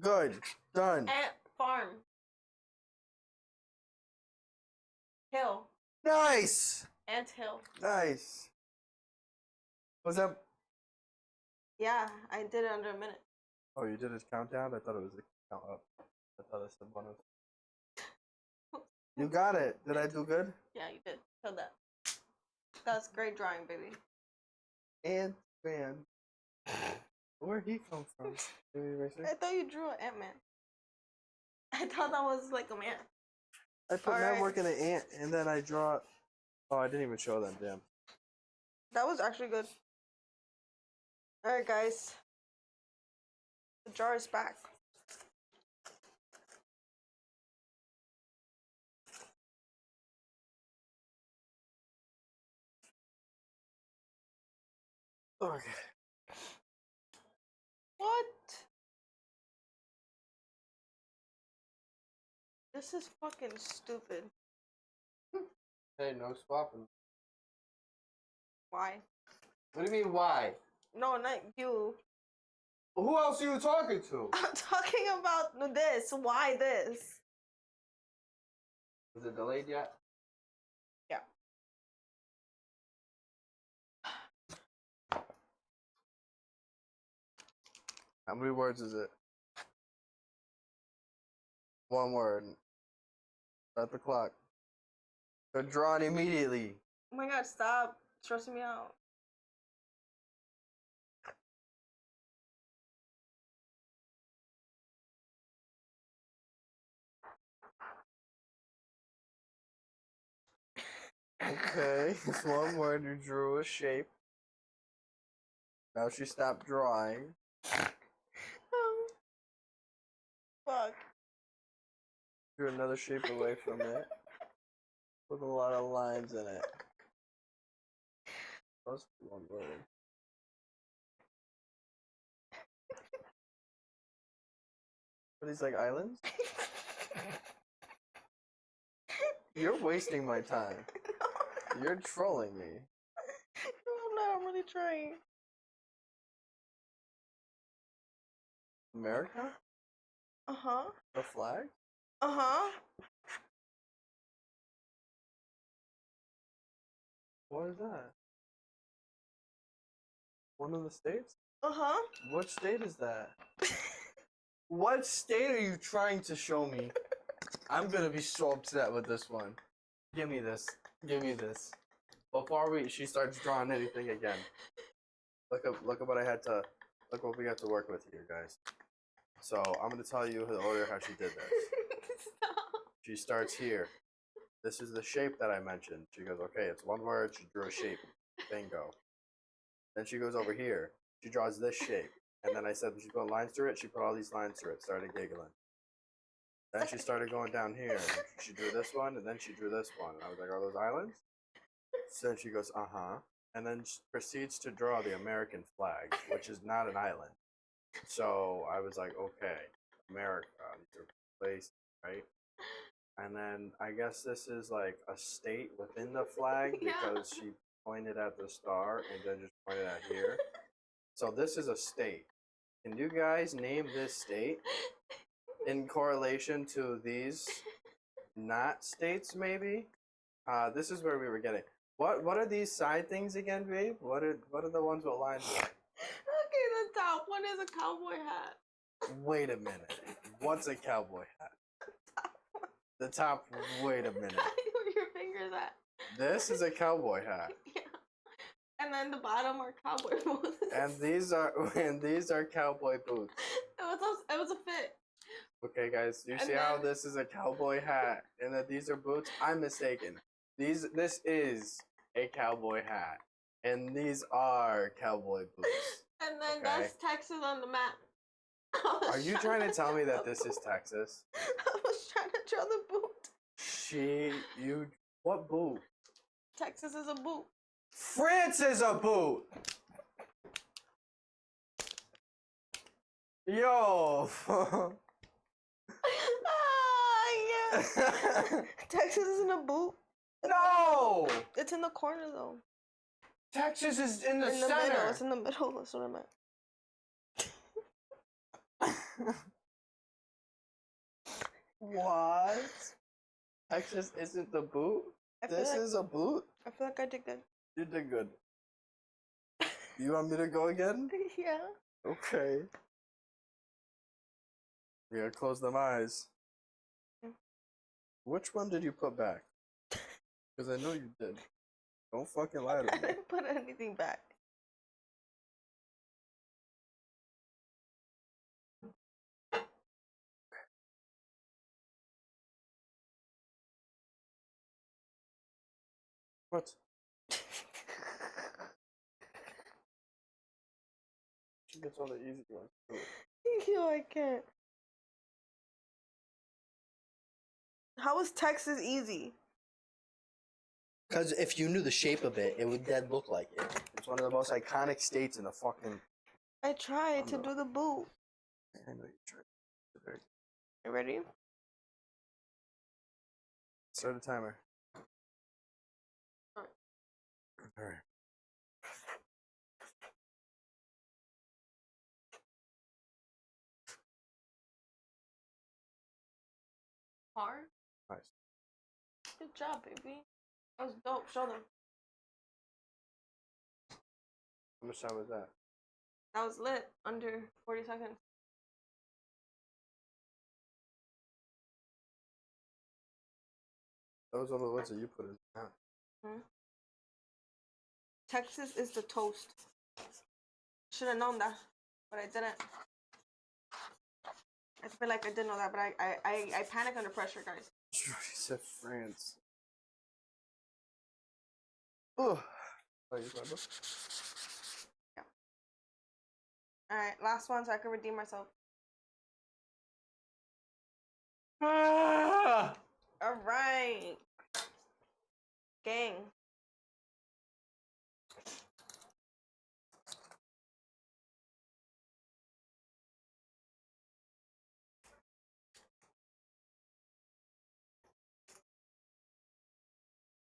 Good. Done. Ant farm. Hill. Nice. Ant hill. Nice. Was that? Yeah, I did it under a minute. Oh, you did a countdown? I thought it was a count up. I thought it said 1. You got it. Did I do good? Yeah, you did. Killed that. That's great drawing, baby. Ant Man. Where'd he come from? I thought you drew an Ant Man. I thought that was like a man. I put Alright. network in an ant, and then I draw. Oh, I didn't even show them. Damn. That was actually good. Alright, guys. The jar is back. Okay. What? This is fucking stupid. Hey, no swapping. Why? What do you mean, why? No, not you. Who else are you talking to? I'm talking about this. Why this? Is it delayed yet? Yeah. How many words is it? 1 word. Start the clock. They're drawn immediately. Oh my god, stop stressing me out. Okay, it's 1 word. You drew a shape. Now she stopped drawing. Fuck. Drew another shape away from it. With a lot of lines in it. That's 1 word. Are these like islands? You're wasting my time. You're trolling me. No, I'm not. I'm really trying. America? Uh-huh. The flag? Uh-huh. What is that? One of the states? Uh-huh. What state is that? What state are you trying to show me? I'm gonna be so upset with this one. Give me this. Give me this. Before she starts drawing anything again. Look at what I had to, look what we got to work with here, guys. So I'm gonna tell you the order how she did this. Stop. She starts here. This is the shape that I mentioned. She goes, okay, it's 1 word. She drew a shape. Bingo. Then she goes over here. She draws this shape. And then I said, she's put lines through it. She put all these lines through it. Started giggling. Then she started going down here. She drew this one, and then she drew this one. And I was like, are those islands? So then she goes, uh-huh. and then proceeds to draw the American flag, which is not an island. So I was like, okay, America, these are placed, right? And then I guess this is like a state within the flag because she pointed at the star and then just pointed at here. So this is a state. Can you guys name this state in correlation to these not states, maybe? This is where we were getting. What are these side things again, babe? What are the ones with lines? Okay, the top one is a cowboy hat. Wait a minute. What's a cowboy hat? The top. Wait a minute. Where your fingers at? This is a cowboy hat. Yeah. And then the bottom are cowboy boots. And these are cowboy boots. It was a fit. Okay, guys, you see how this is a cowboy hat and that these are boots? I'm mistaken. This is a cowboy hat, and these are cowboy boots. And then that's Texas on the map. Are you trying to tell me that this is Texas? I was trying to draw the boot. What boot? Texas is a boot. France is a boot! Yo! Yeah. Texas isn't a boot. No! It's in the corner though. Texas is in the center. middle. It's in the middle. That's what I meant. What? Texas isn't the boot? This is a boot? I feel like I did good. You did good. You want me to go again? Yeah. Okay. We gotta close them eyes. Which one did you put back? Because I know you did. Don't fucking lie to I me. didn't put anything back. What? She gets all the easy ones. Yo, I can't. How is Texas easy? Because if you knew the shape of it, it would dead look like it. It's one of the most iconic states in the fucking... I tried to do the boot. I know you tried. You ready? Start a timer. Alright. Hard? Nice. Good job, baby. That was dope. Show them. How much time was that? That was lit. Under 40 seconds. That was all the words that you put in. Hmm? Texas is the toast. Should have known that, but I didn't. I feel like I did know that, but I panic under pressure, guys. He said France. Oh. Oh, you got a book? Yeah. Alright, last one so I can redeem myself. Ah! Alright. Gang.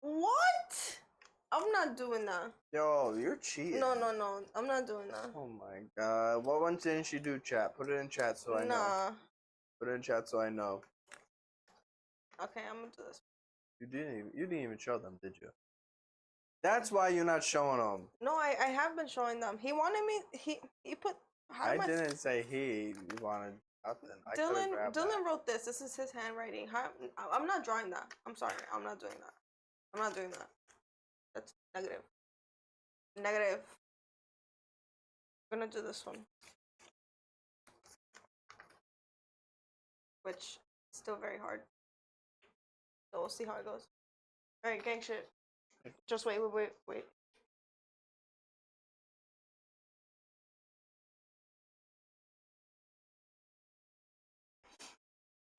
What? I'm not doing that. Yo, you're cheating. No. I'm not doing that. Oh my god. What one didn't you do, chat? Put it in chat so I know. Nah. Put it in chat so I know. Okay, I'm gonna do this. You didn't even show them, did you? That's why you're not showing them. No, I have been showing them. He wanted me. He put. I didn't say he wanted nothing. Dylan wrote this. This is his handwriting. I'm not drawing that. I'm sorry. I'm not doing that. I'm not doing that. That's negative. Negative. I'm gonna do this one. Which is still very hard. So we'll see how it goes. Alright, gang shit. Just wait.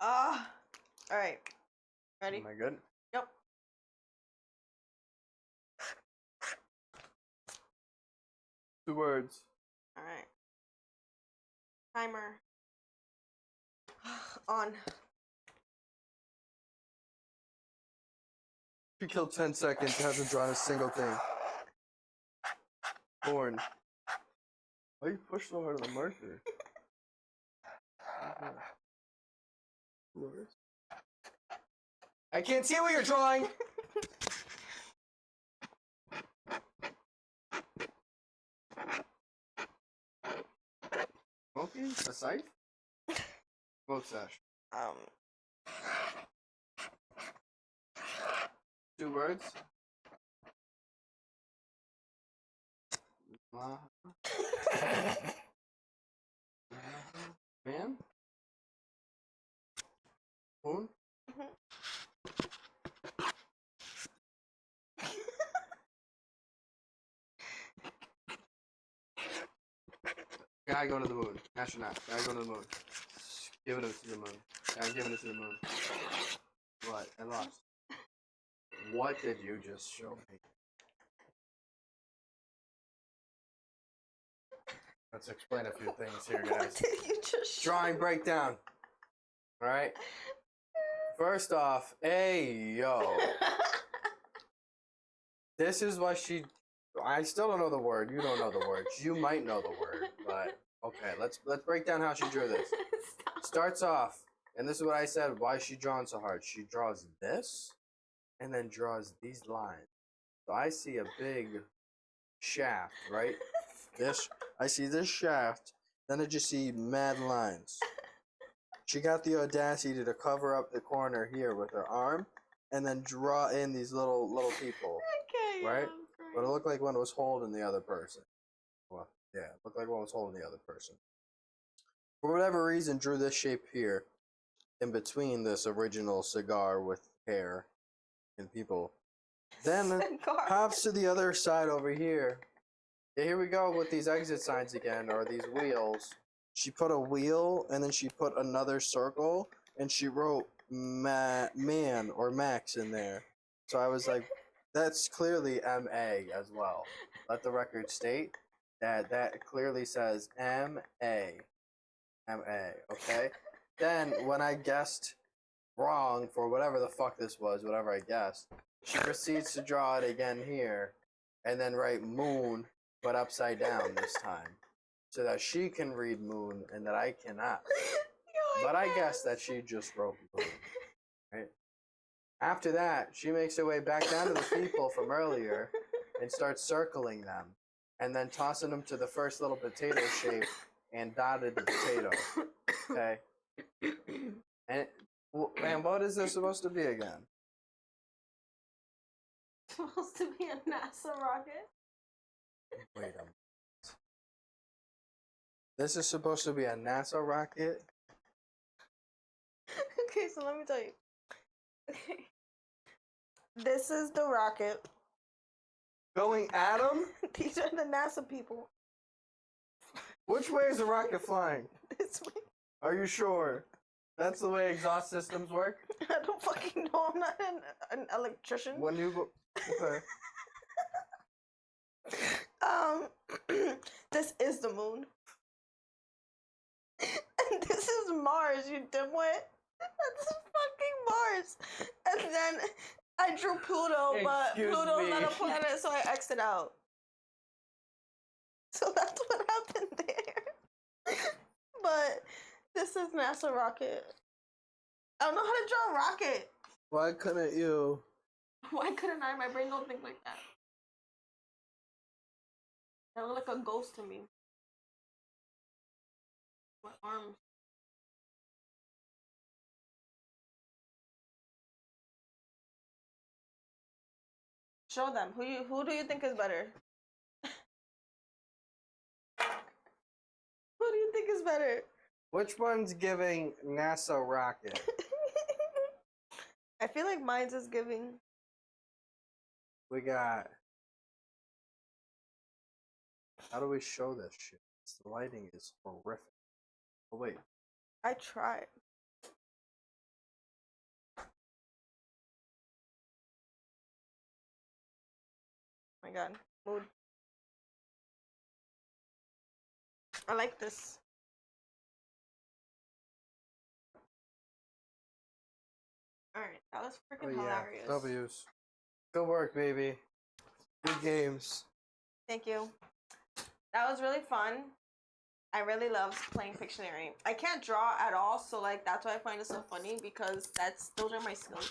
Alright. Ready? Am I good? Yep. 2 words. All right. Timer. On. She killed 10 seconds, hasn't drawn a single thing. Born. Why you push so hard on the marker? I can't see what you're drawing! Smoking? A scythe? Smoke sesh. 2 words? Man? Moon? Guy going to the moon. Astronaut. Guy going to the moon. Giving it to the moon. Guy giving it to the moon. What? I lost. What did you just show me? Let's explain a few things here, guys. What did you just show Drawing breakdown. Alright? First off, hey, yo. This is what she... I still don't know the word. You don't know the word. You might know the word, but... Okay, let's break down how she drew this. Starts off, and this is what I said, why is she drawing so hard? She draws this, and then draws these lines. So I see a big shaft, right? I see this shaft, then I just see mad lines. She got the audacity to cover up the corner here with her arm, and then draw in these little people, Okay, right? yeah, But it looked like one was holding the other person. Well, yeah, it looked like one was holding the other person. For whatever reason, drew this shape here, in between this original cigar with hair and people. Then hops to the other side over here. Yeah, here we go with these exit signs again, or these wheels. She put a wheel, and then she put another circle, and she wrote man or Max in there. So I was like, that's clearly M.A. as well. Let the record state that clearly says M.A. M.A., okay? Then, when I guessed wrong for whatever the fuck this was, whatever I guessed, she proceeds to draw it again here, and then write moon, but upside down this time, so that she can read moon and that I cannot. But I guess that she just wrote moon, right? After that, she makes her way back down to the people from earlier and starts circling them, and then tossing them to the first little potato shape and dotted the potato. Okay? And what is this supposed to be again? Supposed to be a NASA rocket. Wait a minute. This is supposed to be a NASA rocket? Okay, so let me tell you. Okay. This is the rocket. Going at them? These are the NASA people. Which way is the rocket flying? This way. Are you sure? That's the way exhaust systems work? I don't fucking know. I'm not an electrician. When you go... Okay. This is the moon. And this is Mars, you dimwit. That's fucking Mars. And then I drew Pluto, but Excuse Pluto's me. not a planet, so I X'd it out. So that's what happened there. But this is NASA rocket. I don't know how to draw a rocket. Why couldn't you? Why couldn't I? My brain don't think like that. That looked like a ghost to me. My arms. Show them. Who do you think is better? Who do you think is better? Which one's giving NASA rocket? I feel like mine's is giving. We got... How do we show this shit? The lighting is horrific. Oh, wait. I tried. Oh my god. Mood. I like this. All right, that was Oh freaking yeah, hilarious. W's. Good work, baby. Good games. Thank you. That was really fun. I really love playing Pictionary. I can't draw at all, so like that's why I find it so funny because those are my skills.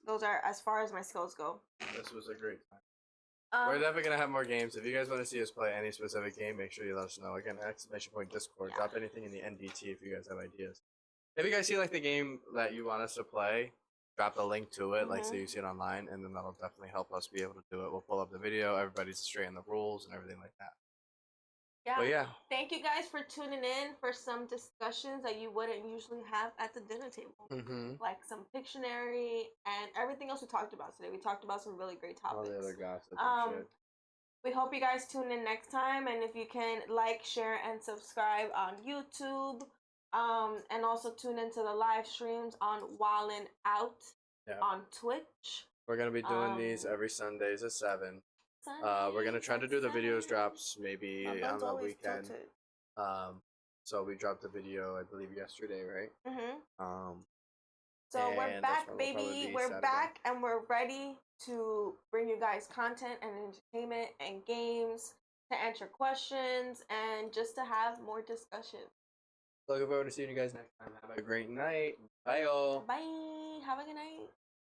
Those are as far as my skills go. This was a great time. We're definitely gonna have more games. If you guys want to see us play any specific game, make sure you let us know. Again, !Discord. Yeah. Drop anything in the NDT if you guys have ideas. If you guys see like the game that you want us to play, drop the link to it, like so you see it online, and then that'll definitely help us be able to do it. We'll pull up the video, everybody's straight in the rules and everything like that. Yeah. But yeah. Thank you guys for tuning in for some discussions that you wouldn't usually have at the dinner table. Like some Pictionary and everything else we talked about today. We talked about some really great topics. All the other gossip and shit. We hope you guys tune in next time, and if you can like, share, and subscribe on YouTube. And also tune into the live streams on Wallin Out on Twitch. We're gonna be doing these every Sundays at 7. We're gonna try to do the videos drops maybe on the weekend. So we dropped the video I believe yesterday, right? So we're back, baby. We're Saturday. back, and we're ready to bring you guys content and entertainment and games, to answer questions, and just to have more discussion. Looking forward to seeing you guys next time. Have a great night. Bye, all. Bye. Have a good night.